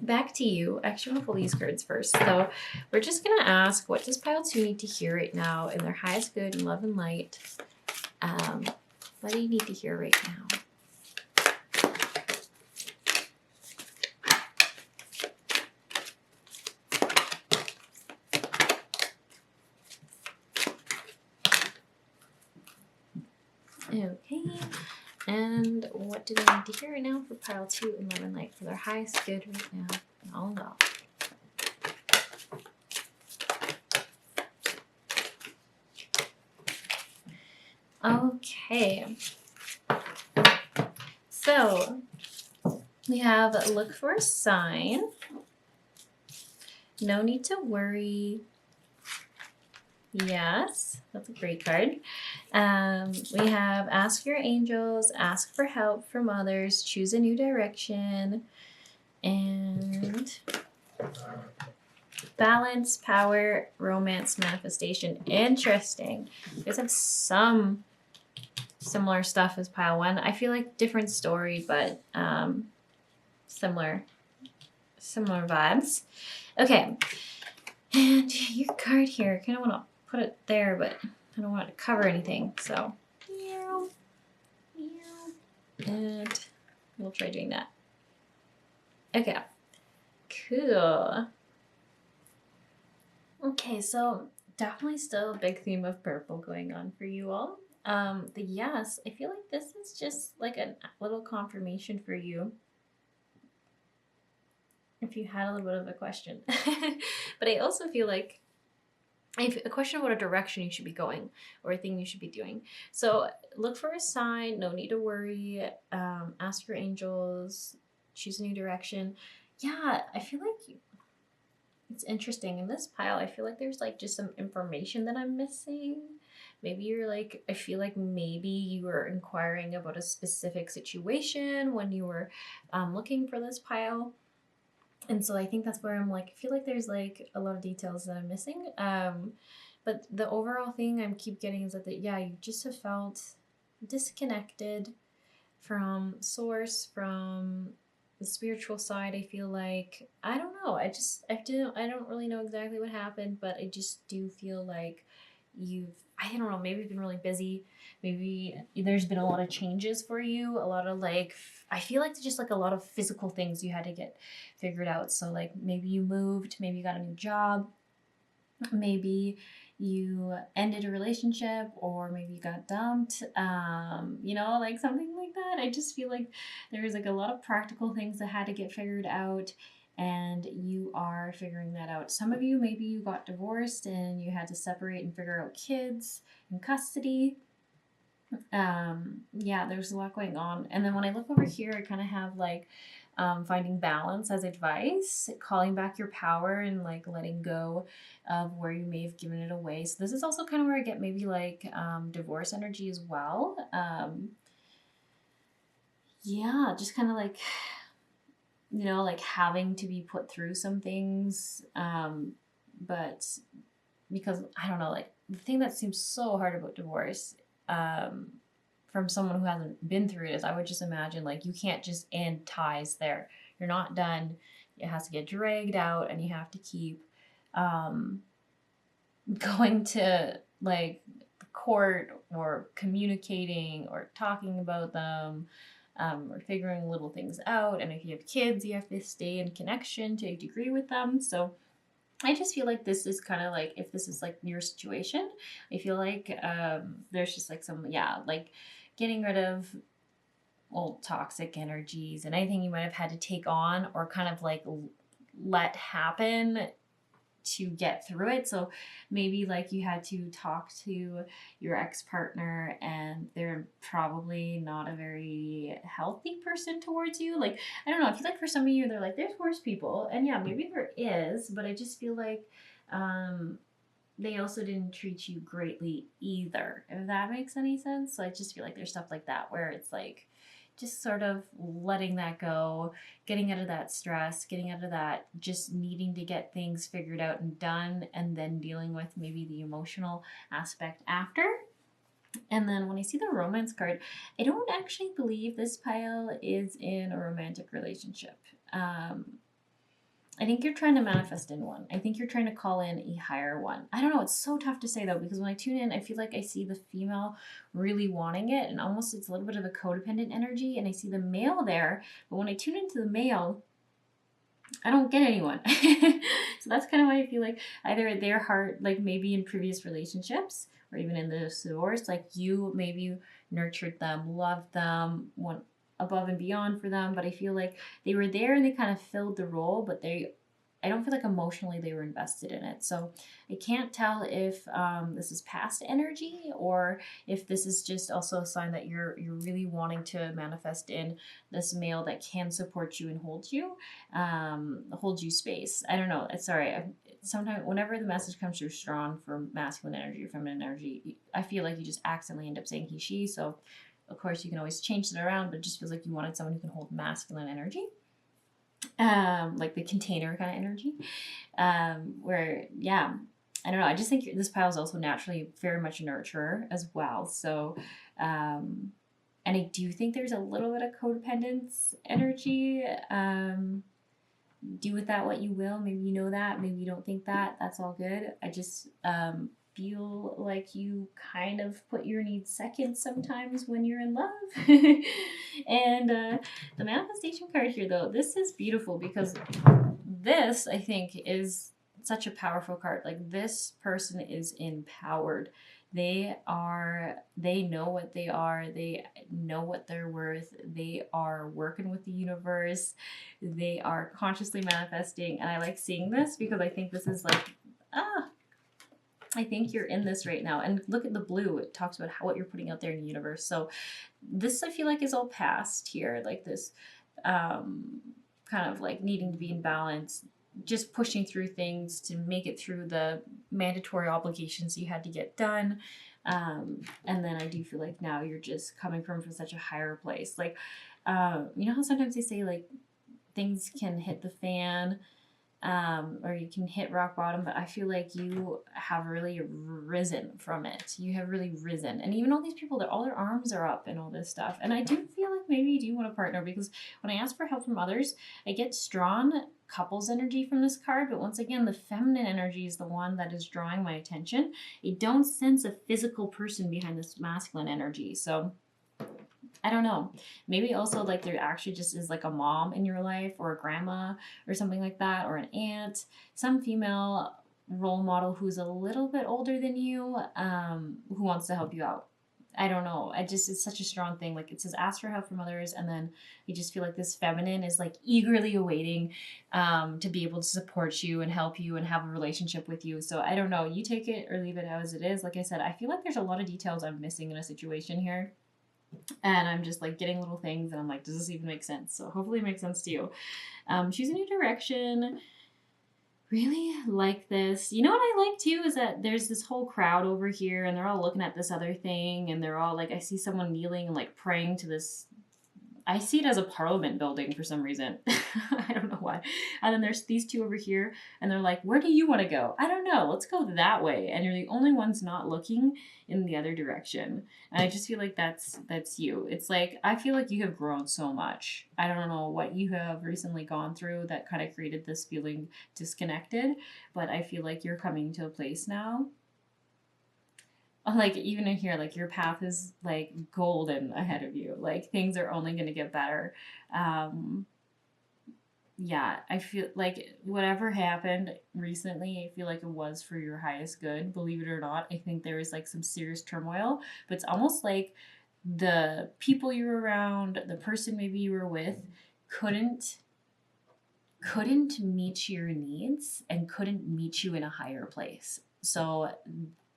back to you. Actually, I'm going to pull these cards first. So we're just going to ask, what does pile 2 need to hear right now in their highest good and love and light? What do you need to hear right now? Okay, and what do they need to hear right now for pile 2 and love and light for their highest good right now and all in all? Okay, so we have look for a sign, no need to worry. Yes, that's a great card. We have ask your angels, ask for help from others, choose a new direction, and balance, power, romance, manifestation. Interesting. You guys have some similar stuff as pile 1. I feel like different story, but similar vibes. Okay, and your card here, I kind of want to put it there, but I don't want it to cover anything, so meow, meow, and we'll try doing that. Okay, cool. Okay, so definitely still a big theme of purple going on for you all. Yes, I feel like this is just like a little confirmation for you if you had a little bit of a question. But I also feel like a question about a direction you should be going or a thing you should be doing. So look for a sign, no need to worry, ask your angels, choose a new direction. Yeah, I feel like it's interesting. In this pile, I feel like there's like just some information that I'm missing. Maybe you're like, I feel like maybe you were inquiring about a specific situation when you were looking for this pile. And so I think that's where I'm like, I feel like there's like a lot of details that I'm missing. But the overall thing I keep getting is that, you just have felt disconnected from source, from the spiritual side. I feel like, I don't know. I don't really know exactly what happened, but I just do feel like I don't know, maybe you've been really busy. Maybe there's been a lot of changes for you, a lot of like, I feel like just like a lot of physical things you had to get figured out. So like maybe you moved, maybe you got a new job, maybe you ended a relationship, or maybe you got dumped, like something like that. I just feel like there's like a lot of practical things that had to get figured out, and you are figuring that out. Some of you, maybe you got divorced and you had to separate and figure out kids and custody. Yeah, there's a lot going on. And then when I look over here, I kind of have like finding balance as advice, calling back your power, and like letting go of where you may have given it away. So this is also kind of where I get maybe like divorce energy as well. Yeah, just kind of like, like having to be put through some things. But because I don't know, like the thing that seems so hard about divorce, um, from someone who hasn't been through it, is I would just imagine like you can't just end ties there. You're not done. It has to get dragged out, and you have to keep um, going to like the court or communicating or talking about them. Or figuring little things out. And if you have kids, you have to stay in connection to a degree with them. So I just feel like this is kind of like, if this is like your situation, I feel like there's just like some, yeah, like getting rid of old toxic energies and anything you might have had to take on or kind of like let happen to get through it. So maybe like you had to talk to your ex-partner and they're probably not a very healthy person towards you. Like, I don't know, I feel like for some of you, they're like, there's worse people. And yeah, maybe there is, but I just feel like they also didn't treat you greatly either, if that makes any sense. So I just feel like there's stuff like that where it's like, just sort of letting that go, getting out of that stress, getting out of that just needing to get things figured out and done, and then dealing with maybe the emotional aspect after. And then when I see the romance card, I don't actually believe this pile is in a romantic relationship. I think you're trying to manifest in one. I think you're trying to call in a higher one. I don't know. It's so tough to say though, because when I tune in, I feel like I see the female really wanting it, and almost it's a little bit of a codependent energy, and I see the male there. But when I tune into the male, I don't get anyone. So that's kind of why I feel like either their heart, like maybe in previous relationships or even in this divorce, like you maybe nurtured them, loved them, went above and beyond for them. But I feel like they were there and they kind of filled the role, but I don't feel like emotionally they were invested in it. So I can't tell if this is past energy or if this is just also a sign that you're really wanting to manifest in this male that can support you and hold you space. I don't know. It's sorry. Sometimes whenever the message comes through strong for masculine energy or feminine energy, I feel like you just accidentally end up saying he, she. So of course you can always change it around, but it just feels like you wanted someone who can hold masculine energy. Like the container kind of energy, where, yeah, I don't know. I just think this pile is also naturally very much a nurturer as well. So, and I do think there's a little bit of codependence energy. Do with that what you will. Maybe you know that. Maybe you don't think that. That's all good. I just feel like you kind of put your needs second sometimes when you're in love. And the manifestation card here, though, this is beautiful because this, I think, is such a powerful card. Like, this person is empowered. They know what they are. They know what they're worth. They are working with the universe. They are consciously manifesting. And I like seeing this because I think this is like, I think you're in this right now. And look at the blue. It talks about what you're putting out there in the universe. So this, I feel like, is all past here. Like this kind of like needing to be in balance, just pushing through things to make it through the mandatory obligations you had to get done. And then I do feel like now you're just coming from such a higher place. Like, you know how sometimes they say like things can hit the fan, or you can hit rock bottom, but I feel like you have really risen from it. You have really risen. And even all these people, that all their arms are up and all this stuff. And I do feel like maybe you do want to partner, because when I ask for help from others, I get strong couples energy from this card. But once again, the feminine energy is the one that is drawing my attention. I don't sense a physical person behind this masculine energy. So I don't know. Maybe also like there actually just is like a mom in your life or a grandma or something like that, or an aunt, some female role model who's a little bit older than you, who wants to help you out. I don't know. It's such a strong thing. Like it says, ask for help from others. And then you just feel like this feminine is like eagerly awaiting to be able to support you and help you and have a relationship with you. So I don't know. You take it or leave it as it is. Like I said, I feel like there's a lot of details I'm missing in a situation here. And I'm just like getting little things and I'm like, does this even make sense? So hopefully it makes sense to you. Choose a new direction. Really like this. You know what I like too is that there's this whole crowd over here and they're all looking at this other thing and they're all like, I see someone kneeling and like praying to this. I see it as a parliament building for some reason. I don't know why. And then there's these two over here and they're like, where do you want to go? I don't know. Let's go that way. And you're the only ones not looking in the other direction. And I just feel like that's you. It's like, I feel like you have grown so much. I don't know what you have recently gone through that kind of created this feeling disconnected, but I feel like you're coming to a place now, like even in here, like your path is like golden ahead of you, like things are only going to get better. um yeah, I feel like whatever happened recently, I feel like it was for your highest good, believe it or not. I think there was like some serious turmoil, but it's almost like the people you were around, the person maybe you were with, couldn't meet your needs and couldn't meet you in a higher place. So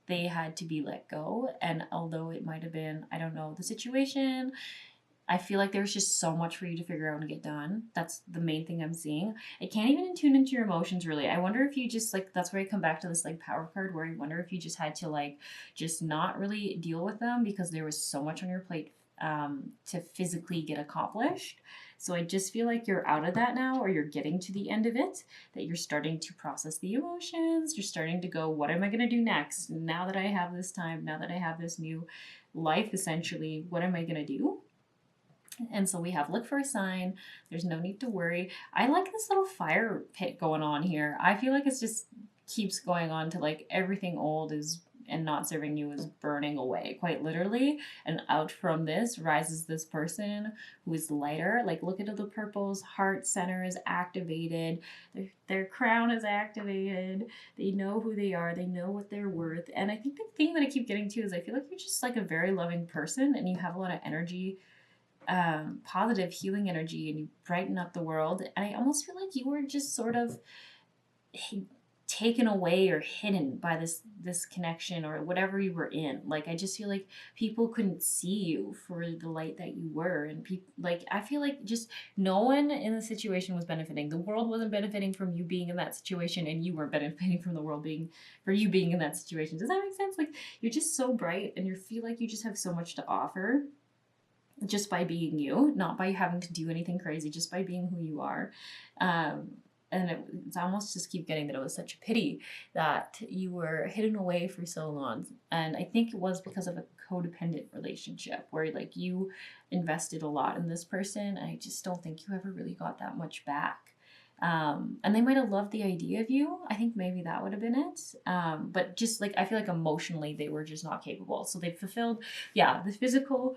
they had to be let go. And although it might have been, I don't know, the situation, I feel like there's just so much for you to figure out and get done. That's the main thing I'm seeing. I can't even tune into your emotions really. I wonder if you just like, that's where I come back to this like power card where I wonder if you just had to like just not really deal with them because there was so much on your plate to physically get accomplished. So I just feel like you're out of that now, or you're getting to the end of it, that you're starting to process the emotions. You're starting to go, what am I going to do next? Now that I have this time, now that I have this new life, essentially, what am I going to do? And so we have look for a sign. There's no need to worry. I like this little fire pit going on here. I feel like it's just keeps going on to like everything old is and not serving you is burning away, quite literally. And out from this rises this person who is lighter. Like look at the purples, heart center is activated, their crown is activated. They know who they are, they know what they're worth. And I think the thing that I keep getting to is I feel like you're just like a very loving person and you have a lot of energy, positive healing energy, and you brighten up the world. And I almost feel like you were just sort of taken away or hidden by this connection or whatever you were in. Like I just feel like people couldn't see you for the light that you were, and people like I feel like just no one in the situation was benefiting. The world wasn't benefiting from you being in that situation, and you weren't benefiting from the world being for you being in that situation. Does that make sense? Like you're just so bright and you feel like you just have so much to offer just by being you, not by having to do anything crazy, just by being who you are. And it's almost just keep getting that it was such a pity that you were hidden away for so long. And I think it was because of a codependent relationship where like you invested a lot in this person. And I just don't think you ever really got that much back. And they might have loved the idea of you. I think maybe that would have been it. But just like, I feel like emotionally they were just not capable. So they fulfilled, the physical,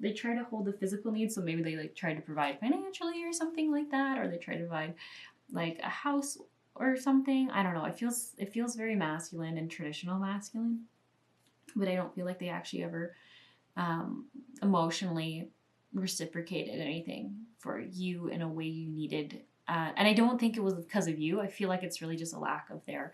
they try to hold the physical needs. So maybe they like try to provide financially or something like that, or they try to provide like a house or something. I don't know. It feels very masculine and traditional masculine, but I don't feel like they actually ever emotionally reciprocated anything for you in a way you needed. And I don't think it was because of you. I feel like it's really just a lack of their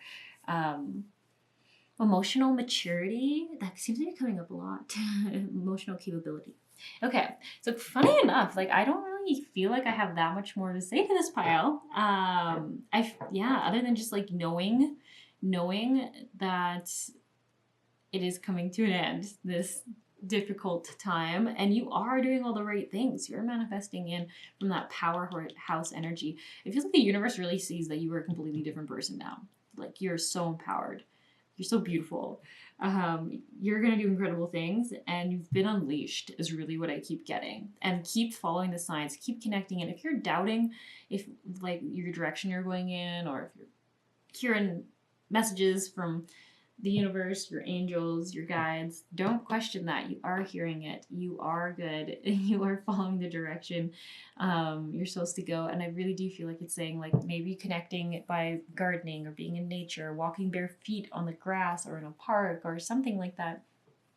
emotional maturity. That seems to be coming up a lot. Emotional capability. Okay, so funny enough, like I don't really feel like I have that much more to say to this pile. Other than just like knowing that it is coming to an end, this difficult time, and you are doing all the right things. You're manifesting in from that powerhouse energy. It feels like the universe really sees that you are a completely different person now. Like you're so empowered. You're so beautiful. You're going to do incredible things, and you've been unleashed is really what I keep getting. And keep following the signs, keep connecting. And if you're doubting if like your direction you're going in, or if you're hearing messages from the universe, your angels, your guides, don't question that. You are hearing it. You are good. You are following the direction you're supposed to go. And I really do feel like it's saying like maybe connecting by gardening or being in nature, walking bare feet on the grass or in a park or something like that.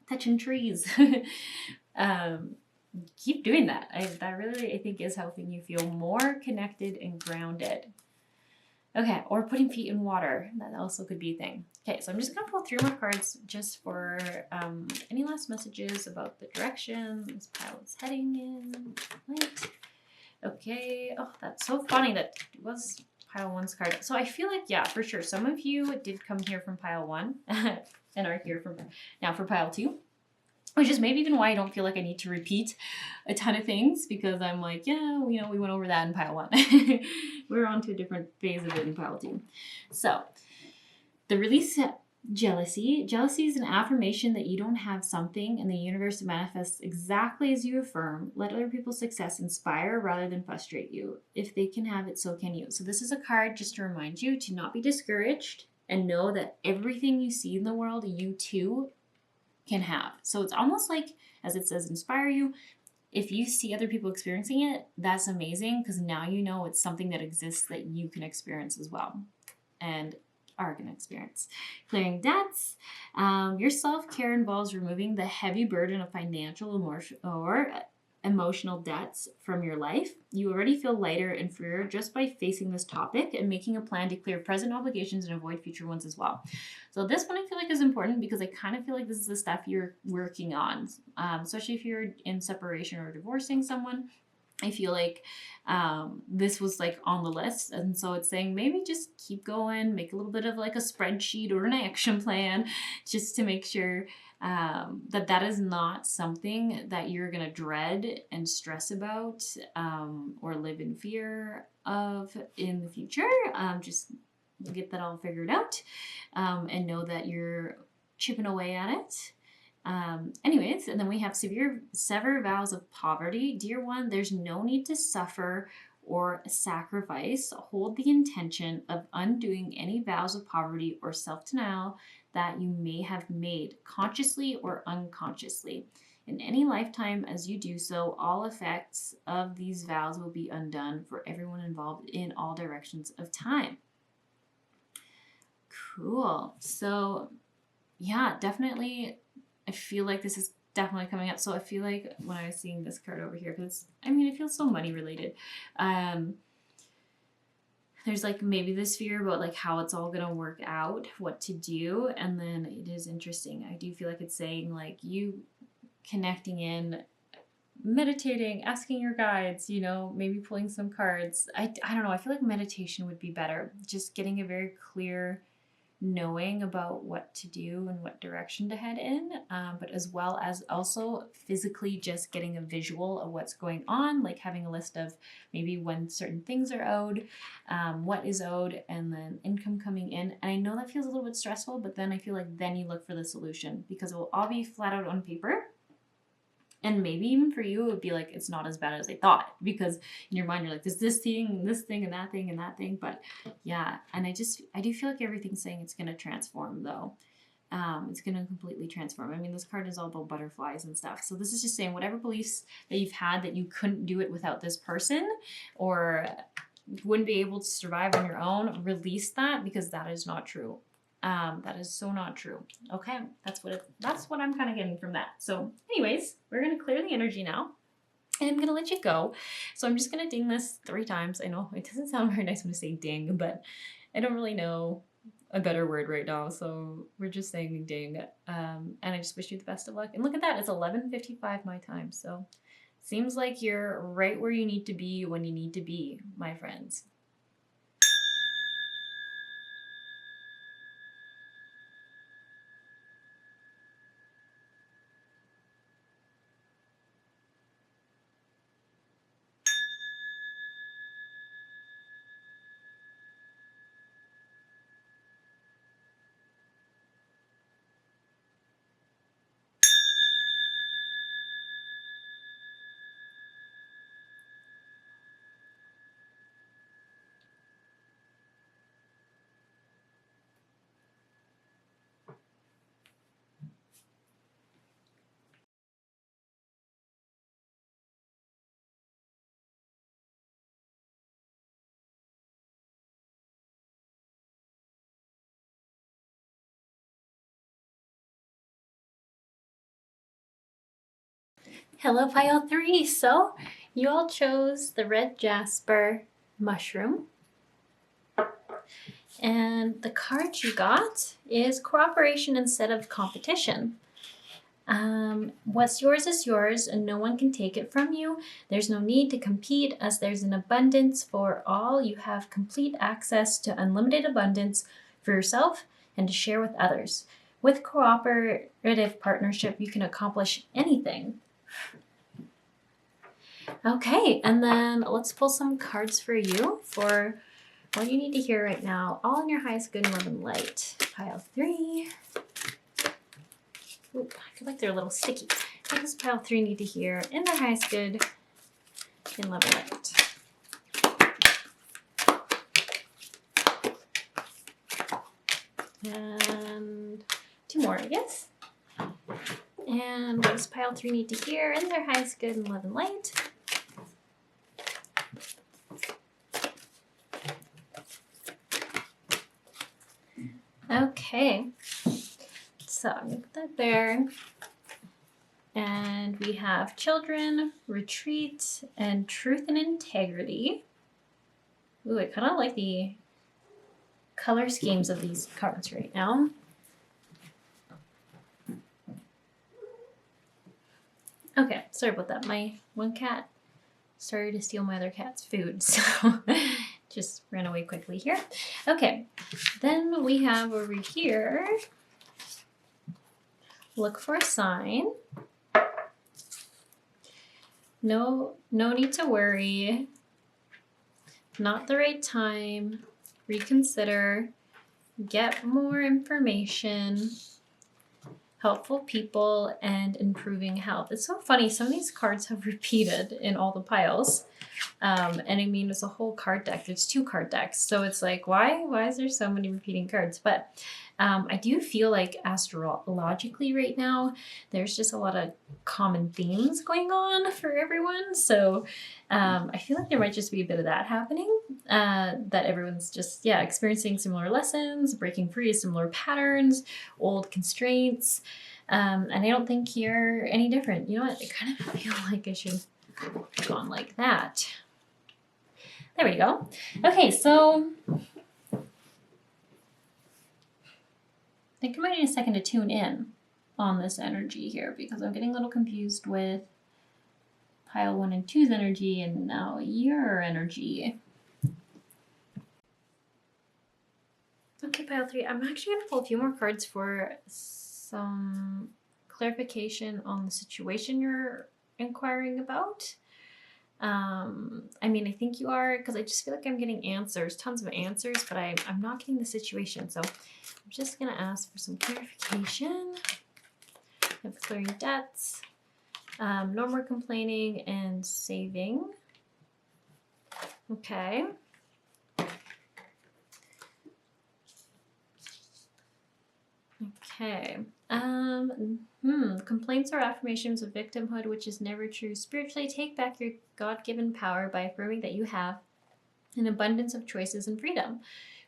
touching trees. Keep doing that. That really, I think, is helping you feel more connected and grounded. Okay, or putting feet in water. That also could be a thing. Okay, so I'm just going to pull 3 more cards just for any last messages about the direction this pile is heading in. Right. Okay. Oh, that's so funny. That was pile 1's card. So I feel like, yeah, for sure. Some of you did come here from pile 1 and are here now for pile 2. Which is maybe even why I don't feel like I need to repeat a ton of things, because I'm like, yeah, we went over that in pile 1. We're on to a different phase of it in pile 2. So, the release jealousy. Jealousy is an affirmation that you don't have something and the universe manifests exactly as you affirm. Let other people's success inspire rather than frustrate you. If they can have it, so can you. So this is a card just to remind you to not be discouraged and know that everything you see in the world, you too can have. So it's almost like, as it says, inspire you. If you see other people experiencing it, that's amazing, because now you know it's something that exists that you can experience as well and are going to experience. Clearing debts. Your self-care involves removing the heavy burden of financial, emotional debts from your life. You already feel lighter and freer just by facing this topic and making a plan to clear present obligations and avoid future ones as well. So this one I feel like is important because I kind of feel like this is the stuff you're working on, especially if you're in separation or divorcing someone. I feel like this was like on the list. And so it's saying maybe just keep going, make a little bit of like a spreadsheet or an action plan just to make sure that is not something that you're going to dread and stress about or live in fear of in the future. Just get that all figured out and know that you're chipping away at it. Anyways, and then we have sever vows of poverty. Dear one, there's no need to suffer or sacrifice. Hold the intention of undoing any vows of poverty or self-denial that you may have made, consciously or unconsciously. In any lifetime, as you do so, all effects of these vows will be undone for everyone involved in all directions of time. Cool. So, yeah, definitely, I feel like this is definitely coming up. So I feel like when I was seeing this card over here, because it feels so money related. There's like maybe this fear about like how it's all gonna work out, what to do, and then it is interesting. I do feel like it's saying like you connecting in, meditating, asking your guides, maybe pulling some cards. I don't know. I feel like meditation would be better. Just getting a very clear knowing about what to do and what direction to head in, but as well as also physically just getting a visual of what's going on, like having a list of maybe when certain things are owed, what is owed, and then income coming in. And I know that feels a little bit stressful, but then I feel like then you look for the solution because it will all be flat out on paper. And maybe even for you, it would be like, it's not as bad as I thought, because in your mind, you're like, there's this thing, and this thing, and that thing, and that thing. But yeah, and I do feel like everything's saying it's going to transform, though. It's going to completely transform. This card is all about butterflies and stuff. So this is just saying whatever beliefs that you've had that you couldn't do it without this person, or wouldn't be able to survive on your own, release that, because that is not true. That is so not true. Okay, that's what I'm kind of getting from that. So anyways, we're going to clear the energy now. And I'm going to let you go. So I'm just going to ding this 3 times. I know it doesn't sound very nice when I say ding, but I don't really know a better word right now. So we're just saying ding. And I just wish you the best of luck. And look at that. It's 11:55 my time. So seems like you're right where you need to be when you need to be, my friends. Hello, pile 3. So, you all chose the red Jasper mushroom. And the card you got is cooperation instead of competition. What's yours is yours, and no one can take it from you. There's no need to compete, as there's an abundance for all. You have complete access to unlimited abundance for yourself and to share with others. With cooperative partnership, you can accomplish anything. Okay, and then let's pull some cards for you for what you need to hear right now. All in your highest good, love, and light. Pile 3. Ooh, I feel like they're a little sticky. What does pile 3 need to hear in their highest good, in love, and light? And 2 more, yes? And what does pile 3 need to hear in their highest good, and love, and light? Okay, so I'm gonna put that there. And we have children, retreat, and truth and integrity. Ooh, I kind of like the color schemes of these cards right now. Okay, sorry about that. My one cat started to steal my other cat's food, so just ran away quickly here. Okay, then we have over here, look for a sign. No need to worry. Not the right time. Reconsider. Get more information. Helpful people and improving health. It's so funny. Some of these cards have repeated in all the piles. And I mean, it's a whole card deck. There's 2 card decks. So it's like, why is there so many repeating cards? But I do feel like astrologically right now, there's just a lot of common themes going on for everyone. So I feel like there might just be a bit of that happening, that everyone's just, experiencing similar lessons, breaking free of similar patterns, old constraints. And I don't think you're any different. You know what? I kind of feel like I should have gone like that. There we go. Okay, so I think I might need a second to tune in on this energy here, because I'm getting a little confused with pile 1 and 2's energy and now your energy. Okay, pile 3, I'm actually going to pull a few more cards for some clarification on the situation you're inquiring about. I mean, I think you are, because I just feel like I'm getting answers, tons of answers, but I'm not getting the situation. So I'm just going to ask for some clarification. Of clearing debts, no more complaining and saving. Okay. Okay. Complaints are affirmations of victimhood, which is never true. Spiritually, take back your God-given power by affirming that you have an abundance of choices and freedom.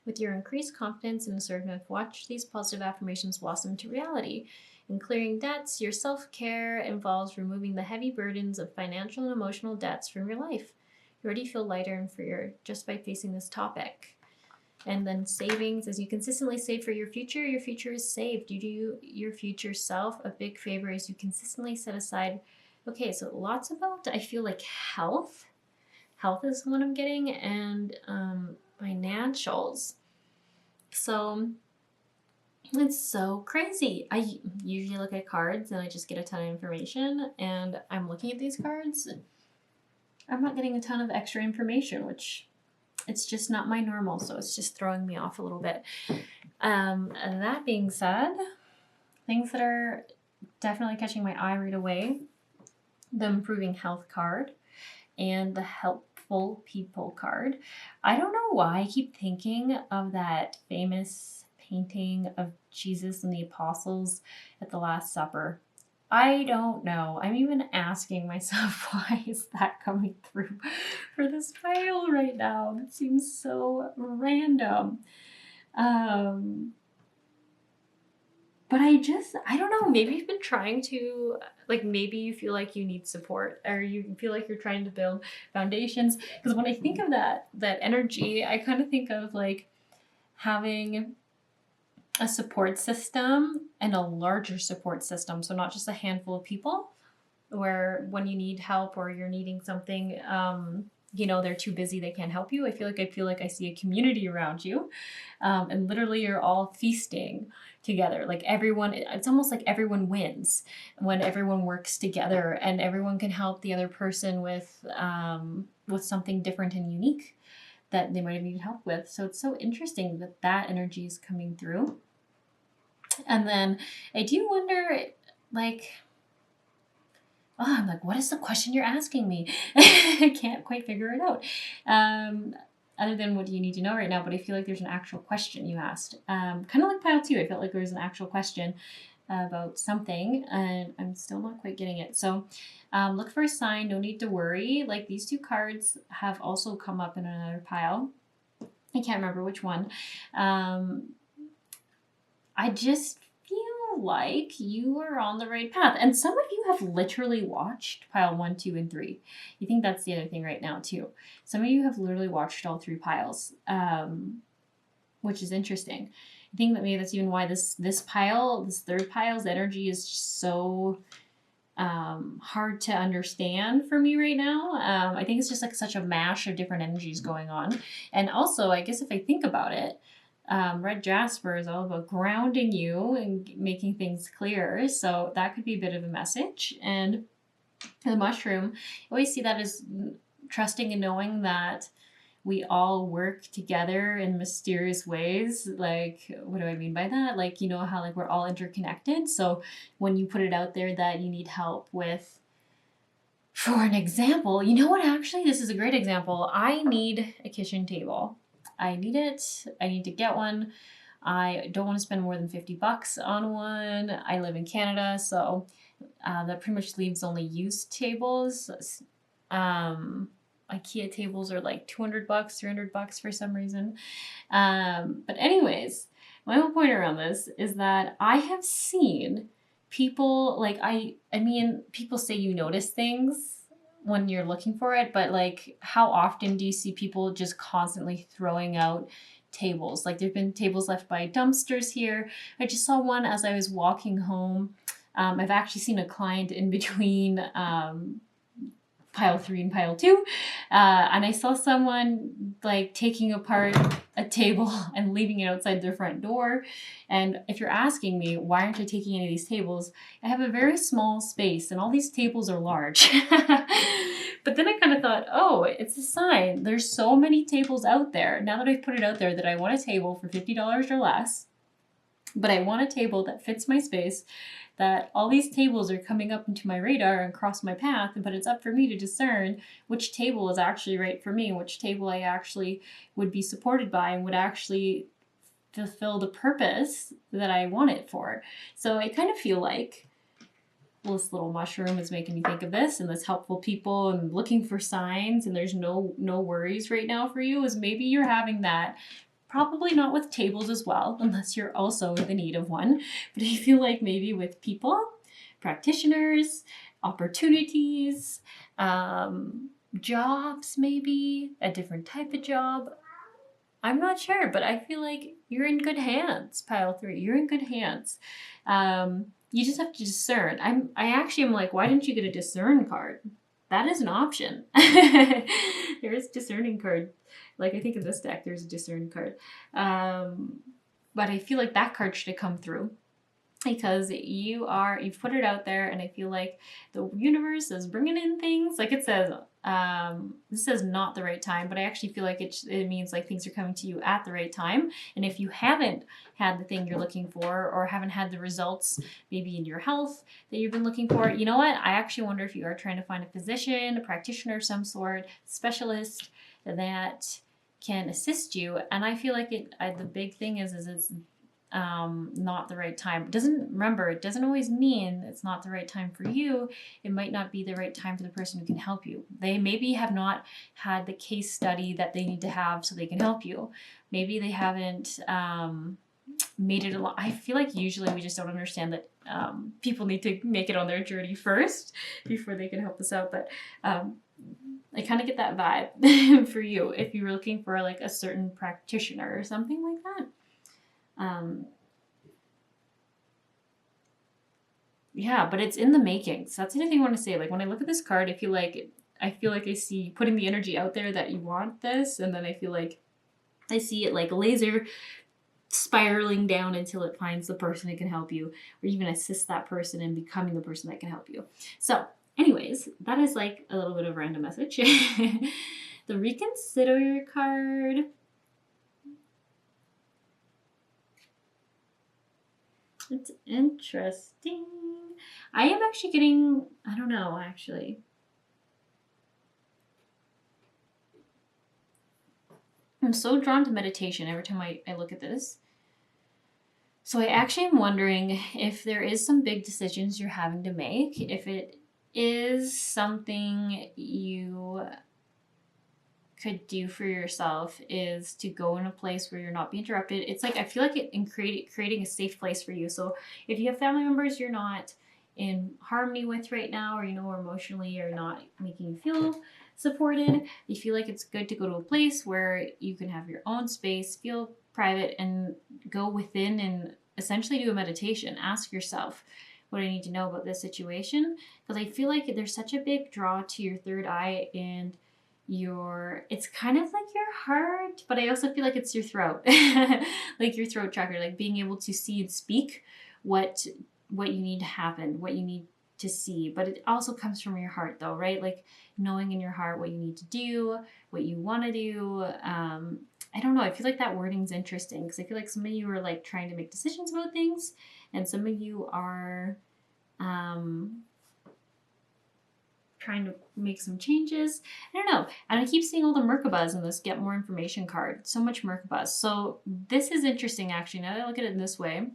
With your increased confidence and assertiveness, watch these positive affirmations blossom into reality. In clearing debts, your self-care involves removing the heavy burdens of financial and emotional debts from your life. You already feel lighter and freer just by facing this topic. And then savings, as you consistently save for your future is saved. You do your future self a big favor as you consistently set aside. Okay, so lots about, I feel like health. Health is what I'm getting, and financials. So it's so crazy. I usually look at cards and I just get a ton of information, and I'm looking at these cards. I'm not getting a ton of extra information, which it's just not my normal, so it's just throwing me off a little bit. And that being said, things that are definitely catching my eye right away, the improving health card and the helpful people card. I don't know why I keep thinking of that famous painting of Jesus and the apostles at the Last Supper. I don't know. I'm even asking myself, why is that coming through for this pile right now? It seems so random. But I don't know, maybe you've been trying to, like, maybe you feel like you need support, or you feel like you're trying to build foundations. Because when I think of that energy, I kind of think of like having a support system and a larger support system. So not just a handful of people where when you need help or you're needing something, you know, they're too busy, they can't help you. I feel like I see a community around you, and literally you're all feasting together. Like everyone, it's almost like everyone wins when everyone works together, and everyone can help the other person with something different and unique that they might have needed help with. So it's so interesting that that energy is coming through. And then I do wonder, like, oh, I'm like, what is the question you're asking me? I can't quite figure it out. Other than what do you need to know right now, but I feel like there's an actual question you asked. Kind of like pile 2, I felt like there was an actual question about something, and I'm still not quite getting it. So look for a sign, no need to worry. Like these 2 cards have also come up in another pile. I can't remember which one. I just feel like you are on the right path. And some of you have literally watched pile 1, 2, and 3. You think that's the other thing right now too. Some of you have literally watched all 3 piles, which is interesting. I think that maybe that's even why this pile, this third pile's energy is just so hard to understand for me right now. I think it's just like such a mash of different energies going on. And also, I guess if I think about it, red Jasper is all about grounding you and making things clear. So that could be a bit of a message. And the mushroom, I always see that as trusting and knowing that we all work together in mysterious ways. Like, what do I mean by that? Like, you know how like we're all interconnected. So when you put it out there that you need help with, for an example, you know what, actually, this is a great example. I need a kitchen table. I need it. I need to get one. I don't want to spend more than $50 on one. I live in Canada, so that pretty much leaves only used tables. IKEA tables are like $200, $300 for some reason. But anyways, my whole point around this is that I have seen people, like, I mean, people say you notice things when you're looking for it, but like, how often do you see people just constantly throwing out tables? Like, there've been tables left by dumpsters here. I just saw one as I was walking home. I've actually seen a client in between pile 3 and pile 2, and I saw someone like taking apart a table and leaving it outside their front door. And if you're asking me why aren't I taking any of these tables, I have a very small space and all these tables are large. But then I kind of thought, oh, it's a sign. There's so many tables out there. Now that I've put it out there that I want a table for $50 or less, but I want a table that fits my space, that all these tables are coming up into my radar and cross my path, but it's up for me to discern which table is actually right for me, which table I actually would be supported by and would actually fulfill the purpose that I want it for. So I kind of feel like this little mushroom is making me think of this, and this helpful people and looking for signs, and there's no worries right now for you, is maybe you're having that. Probably not with tables as well, unless you're also in the need of one. But I feel like maybe with people, practitioners, opportunities, jobs, maybe a different type of job. I'm not sure, but I feel like you're in good hands, pile 3. You're in good hands. You just have to discern. I actually am like, why didn't you get a discern card? That is an option. There is a discerning card. Like, I think in this deck, there's a discern card. But I feel like that card should have come through because you've put it out there, and I feel like the universe is bringing in things. Like it says, this says not the right time, but I actually feel like it means like things are coming to you at the right time. And if you haven't had the thing you're looking for, or haven't had the results maybe in your health that you've been looking for, you know what? I actually wonder if you are trying to find a physician, a practitioner of some sort, specialist that can assist you. And I feel like the big thing is it's not the right time. It doesn't always mean it's not the right time for you. It might not be the right time for the person who can help you. They maybe have not had the case study that they need to have so they can help you. Maybe they haven't made it a lot. I feel like usually we just don't understand that people need to make it on their journey first before they can help us out. But I kind of get that vibe for you if you were looking for like a certain practitioner or something like that. Yeah, but it's in the making. So that's the other thing I want to say. Like when I look at this card, I feel like I see putting the energy out there that you want this, and then I feel like I see it like laser spiraling down until it finds the person that can help you, or even assist that person in becoming the person that can help you. So anyways, that is like a little bit of a random message. The reconsider card. It's interesting. I am actually getting, I don't know, actually. I'm so drawn to meditation every time I look at this. So I actually am wondering if there is some big decisions you're having to make, if it is something you could do for yourself is to go in a place where you're not being interrupted. It's like I feel like it in creating a safe place for you. So if you have family members you're not in harmony with right now, or emotionally are not making you feel supported, you feel like it's good to go to a place where you can have your own space, feel private, and go within and essentially do a meditation. Ask yourself, what do I need to know about this situation? Because I feel like there's such a big draw to your third eye, and it's kind of like your heart, but I also feel like it's your throat. Like your throat chakra, like being able to see and speak what you need to happen, what you need to see. But it also comes from your heart though, right? Like knowing in your heart what you need to do, what you want to do. I don't know. I feel like that wording's interesting because I feel like some of you are like trying to make decisions about things, and some of you are trying to make some changes. I don't know. And I keep seeing all the Merkabahs in this get more information card. So much Merkabahs. So this is interesting actually. Now that I look at it in this way,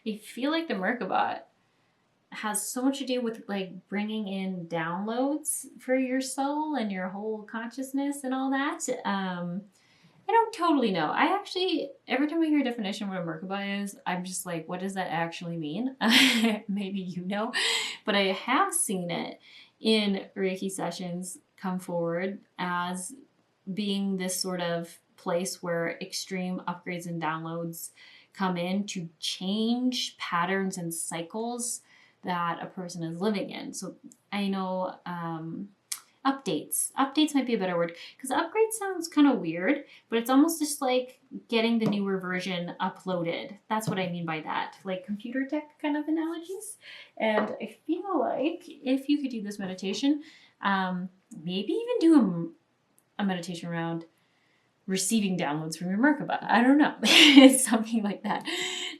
I feel like the Merkabah has so much to do with like bringing in downloads for your soul and your whole consciousness and all that. I don't totally know. I actually, every time I hear a definition of what a Merkabah is, I'm just like, what does that actually mean? Maybe you know, but I have seen it in Reiki sessions come forward as being this sort of place where extreme upgrades and downloads come in to change patterns and cycles that a person is living in. So I know updates might be a better word, because upgrade sounds kind of weird, but it's almost just like getting the newer version uploaded. That's what I mean by that, like computer tech kind of analogies. And I feel like if you could do this meditation, maybe even do a meditation around receiving downloads from your Merkaba. I don't know. Something like that.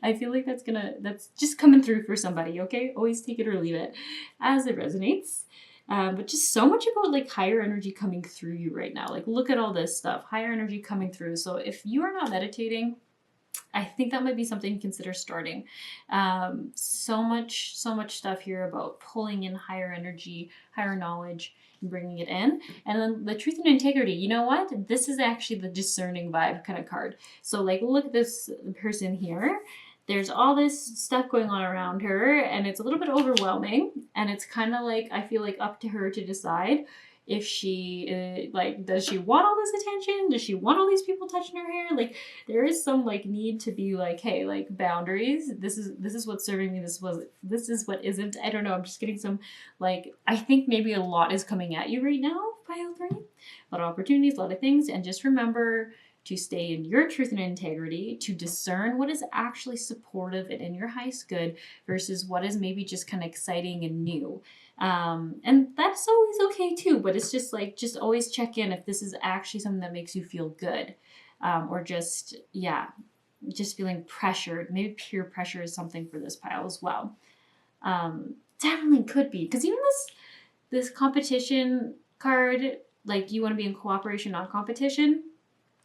I feel like that's just coming through for somebody, okay? Always take it or leave it as it resonates. But just so much about like higher energy coming through you right now. Like look at all this stuff, higher energy coming through. So if you are not meditating, I think that might be something to consider starting. So much stuff here about pulling in higher energy, higher knowledge, and bringing it in. And then the truth and integrity. You know what? This is actually the discerning vibe kind of card. So like, look at this person here. There's all this stuff going on around her, and it's a little bit overwhelming. And it's kind of like, I feel like up to her to decide if she like, does she want all this attention? Does she want all these people touching her hair? Like there is some like need to be like, hey, like boundaries. This is what's serving me. This is what isn't. I don't know. I'm just getting some like, I think maybe a lot is coming at you right now, pile 3. A lot of opportunities, a lot of things. And just remember to stay in your truth and integrity, to discern what is actually supportive and in your highest good versus what is maybe just kind of exciting and new. And that's always okay too, but it's just like, just always check in if this is actually something that makes you feel good, or just feeling pressured. Maybe peer pressure is something for this pile as well. Definitely could be, because even this competition card, like you want to be in cooperation, not competition.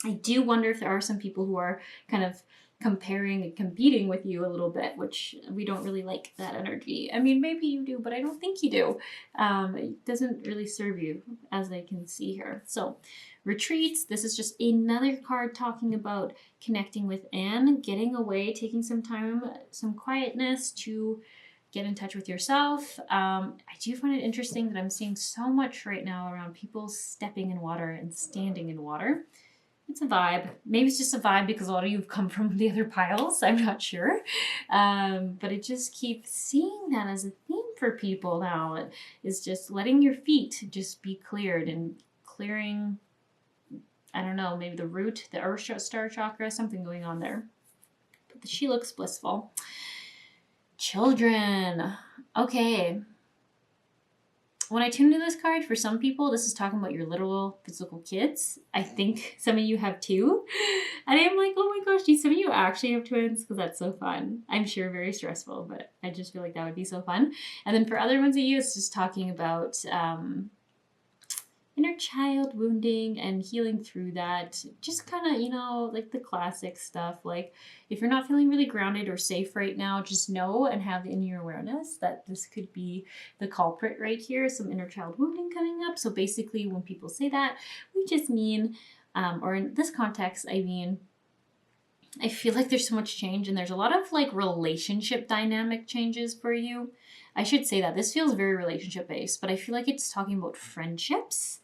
I do wonder if there are some people who are kind of comparing and competing with you a little bit, which we don't really like that energy. I mean, maybe you do, but I don't think you do. It doesn't really serve you, as I can see here. So retreats. This is just another card talking about connecting within, getting away, taking some time, some quietness to get in touch with yourself. I do find it interesting that I'm seeing so much right now around people stepping in water and standing in water. It's a vibe. Maybe it's just a vibe because a lot of you have come from the other piles. I'm not sure. But I just keep seeing that as a theme for people now. Is just letting your feet just be cleared and clearing, I don't know, maybe the root, the earth star chakra, something going on there. But she looks blissful. Children. Okay. When I tune into this card, for some people, this is talking about your literal physical kids. I think some of you have two. And I'm like, oh my gosh, do some of you actually have twins? Because that's so fun. I'm sure very stressful, but I just feel like that would be so fun. And then for other ones of you, it's just talking about inner child wounding and healing through that. Just kind of, like the classic stuff. Like if you're not feeling really grounded or safe right now, just know and have in your awareness that this could be the culprit right here. Some inner child wounding coming up. So basically when people say that, we just mean, or in this context, I mean, I feel like there's so much change and there's a lot of like relationship dynamic changes for you. I should say that this feels very relationship based, but I feel like it's talking about friendships.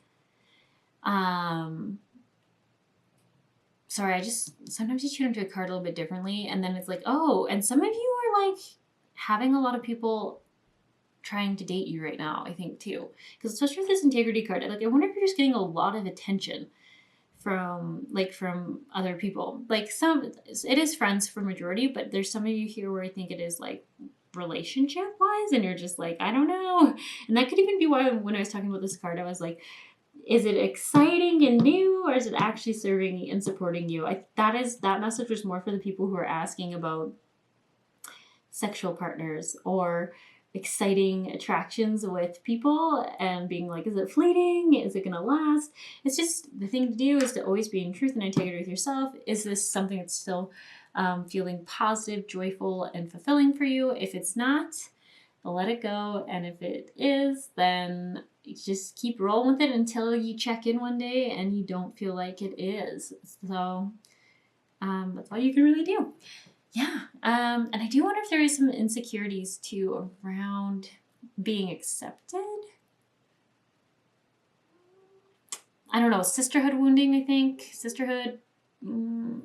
Sorry, sometimes you tune into a card a little bit differently and then it's like, oh, and some of you are like having a lot of people trying to date you right now, I think too. Because especially with this integrity card, like I wonder if you're just getting a lot of attention from other people. Like it is friends for majority, but there's some of you here where I think it is like relationship wise and you're just like, I don't know. And that could even be why when I was talking about this card, I was like, is it exciting and new, or is it actually serving and supporting you? That message was more for the people who are asking about sexual partners or exciting attractions with people and being like, is it fleeting? Is it going to last? It's just the thing to do is to always be in truth and integrity with yourself. Is this something that's still feeling positive, joyful, and fulfilling for you? If it's not, let it go. And if it is, then just keep rolling with it until you check in one day and you don't feel like it is. So that's all you can really do. Yeah. And I do wonder if there is some insecurities too around being accepted. I don't know. Sisterhood wounding, I think. Sisterhood.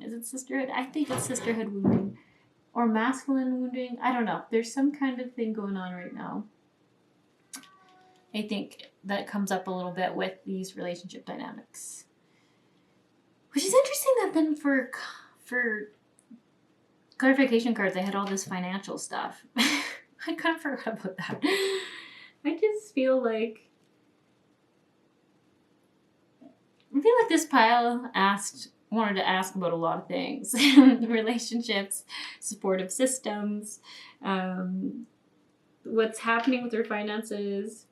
Is it sisterhood? I think it's sisterhood wounding. Or masculine wounding. I don't know. There's some kind of thing going on right now. I think that comes up a little bit with these relationship dynamics. Which is interesting that then for clarification cards, I had all this financial stuff. I kind of forgot about that. I just feel like this pile wanted to ask about a lot of things. Relationships, supportive systems, what's happening with their finances.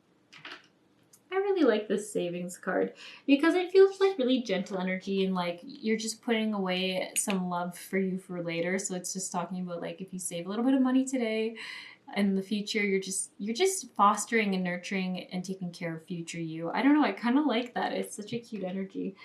I really like this savings card because it feels like really gentle energy and like you're just putting away some love for you for later. So it's just talking about like if you save a little bit of money today, in the future you're just fostering and nurturing and taking care of future you. I don't know, I kind of like that. It's such a cute energy.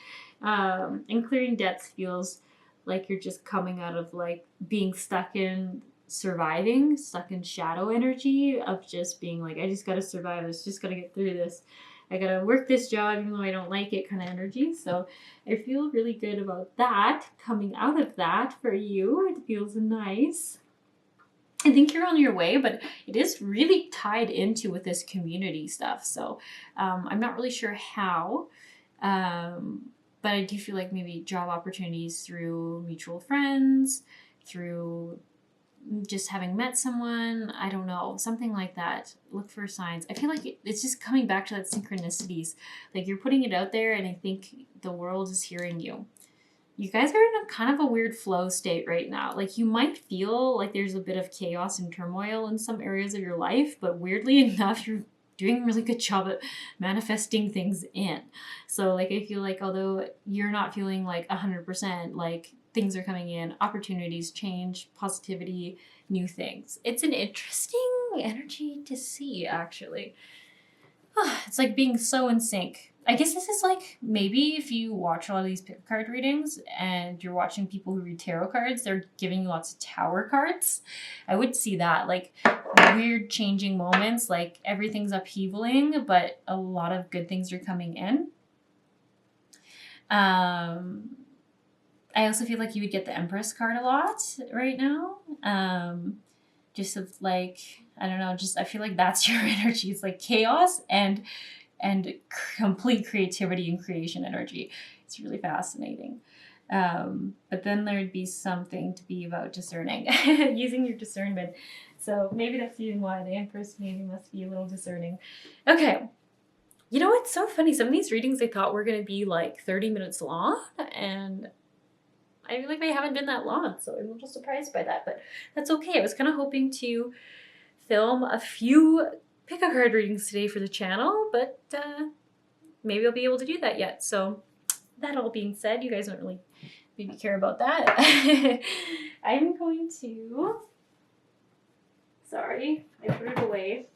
And clearing debts feels like you're just coming out of like being stuck in surviving, stuck in shadow energy of just being like, I just gotta survive, I just gotta get through this, I gotta work this job even though I don't like it kind of energy. So I feel really good about that coming out of that for you. It feels nice. I think you're on your way, but it is really tied into with this community stuff. So I'm not really sure how, but I do feel like maybe job opportunities through mutual friends, through just having met someone, I don't know, something like that. Look for signs. I feel like it's just coming back to that synchronicities. Like you're putting it out there and I think the world is hearing you. You guys are in a kind of a weird flow state right now. Like you might feel like there's a bit of chaos and turmoil in some areas of your life, but weirdly enough, you're doing a really good job at manifesting things in. So like I feel like although you're not feeling like 100%, like things are coming in, opportunities, change, positivity, new things. It's an interesting energy to see, actually. It's like being so in sync I guess this is like, maybe if you watch a lot of these pick card readings and you're watching people who read tarot cards, they're giving you lots of tower cards. I would see that, like weird changing moments, like everything's upheavaling, but a lot of good things are coming in. I also feel like you would get the Empress card a lot right now. Just of like, I don't know, just I feel like that's your energy. It's like chaos and complete creativity and creation energy. It's really fascinating. But then there'd be something to be about discerning, using your discernment. So maybe that's the reason why the Empress maybe must be a little discerning. Okay. You know what's so funny? Some of these readings I thought were going to be like 30 minutes long, and I feel like they haven't been that long, so I'm a little surprised by that, but that's okay. I was kind of hoping to film a few pick a card readings today for the channel, but maybe I'll be able to do that yet. So that all being said, you guys don't really maybe care about that. I'm going to, sorry, I put it away.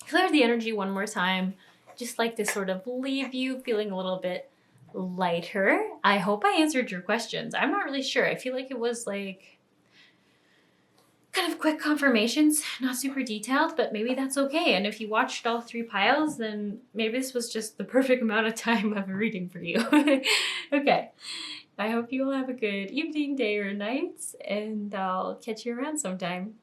Clear the energy one more time. Just like to sort of leave you feeling a little bit lighter. I hope I answered your questions. I'm not really sure. I feel like it was like kind of quick confirmations, not super detailed, but maybe that's okay. And if you watched all 3 piles, then maybe this was just the perfect amount of time of a reading for you. Okay. I hope you all have a good evening, day, or night, and I'll catch you around sometime.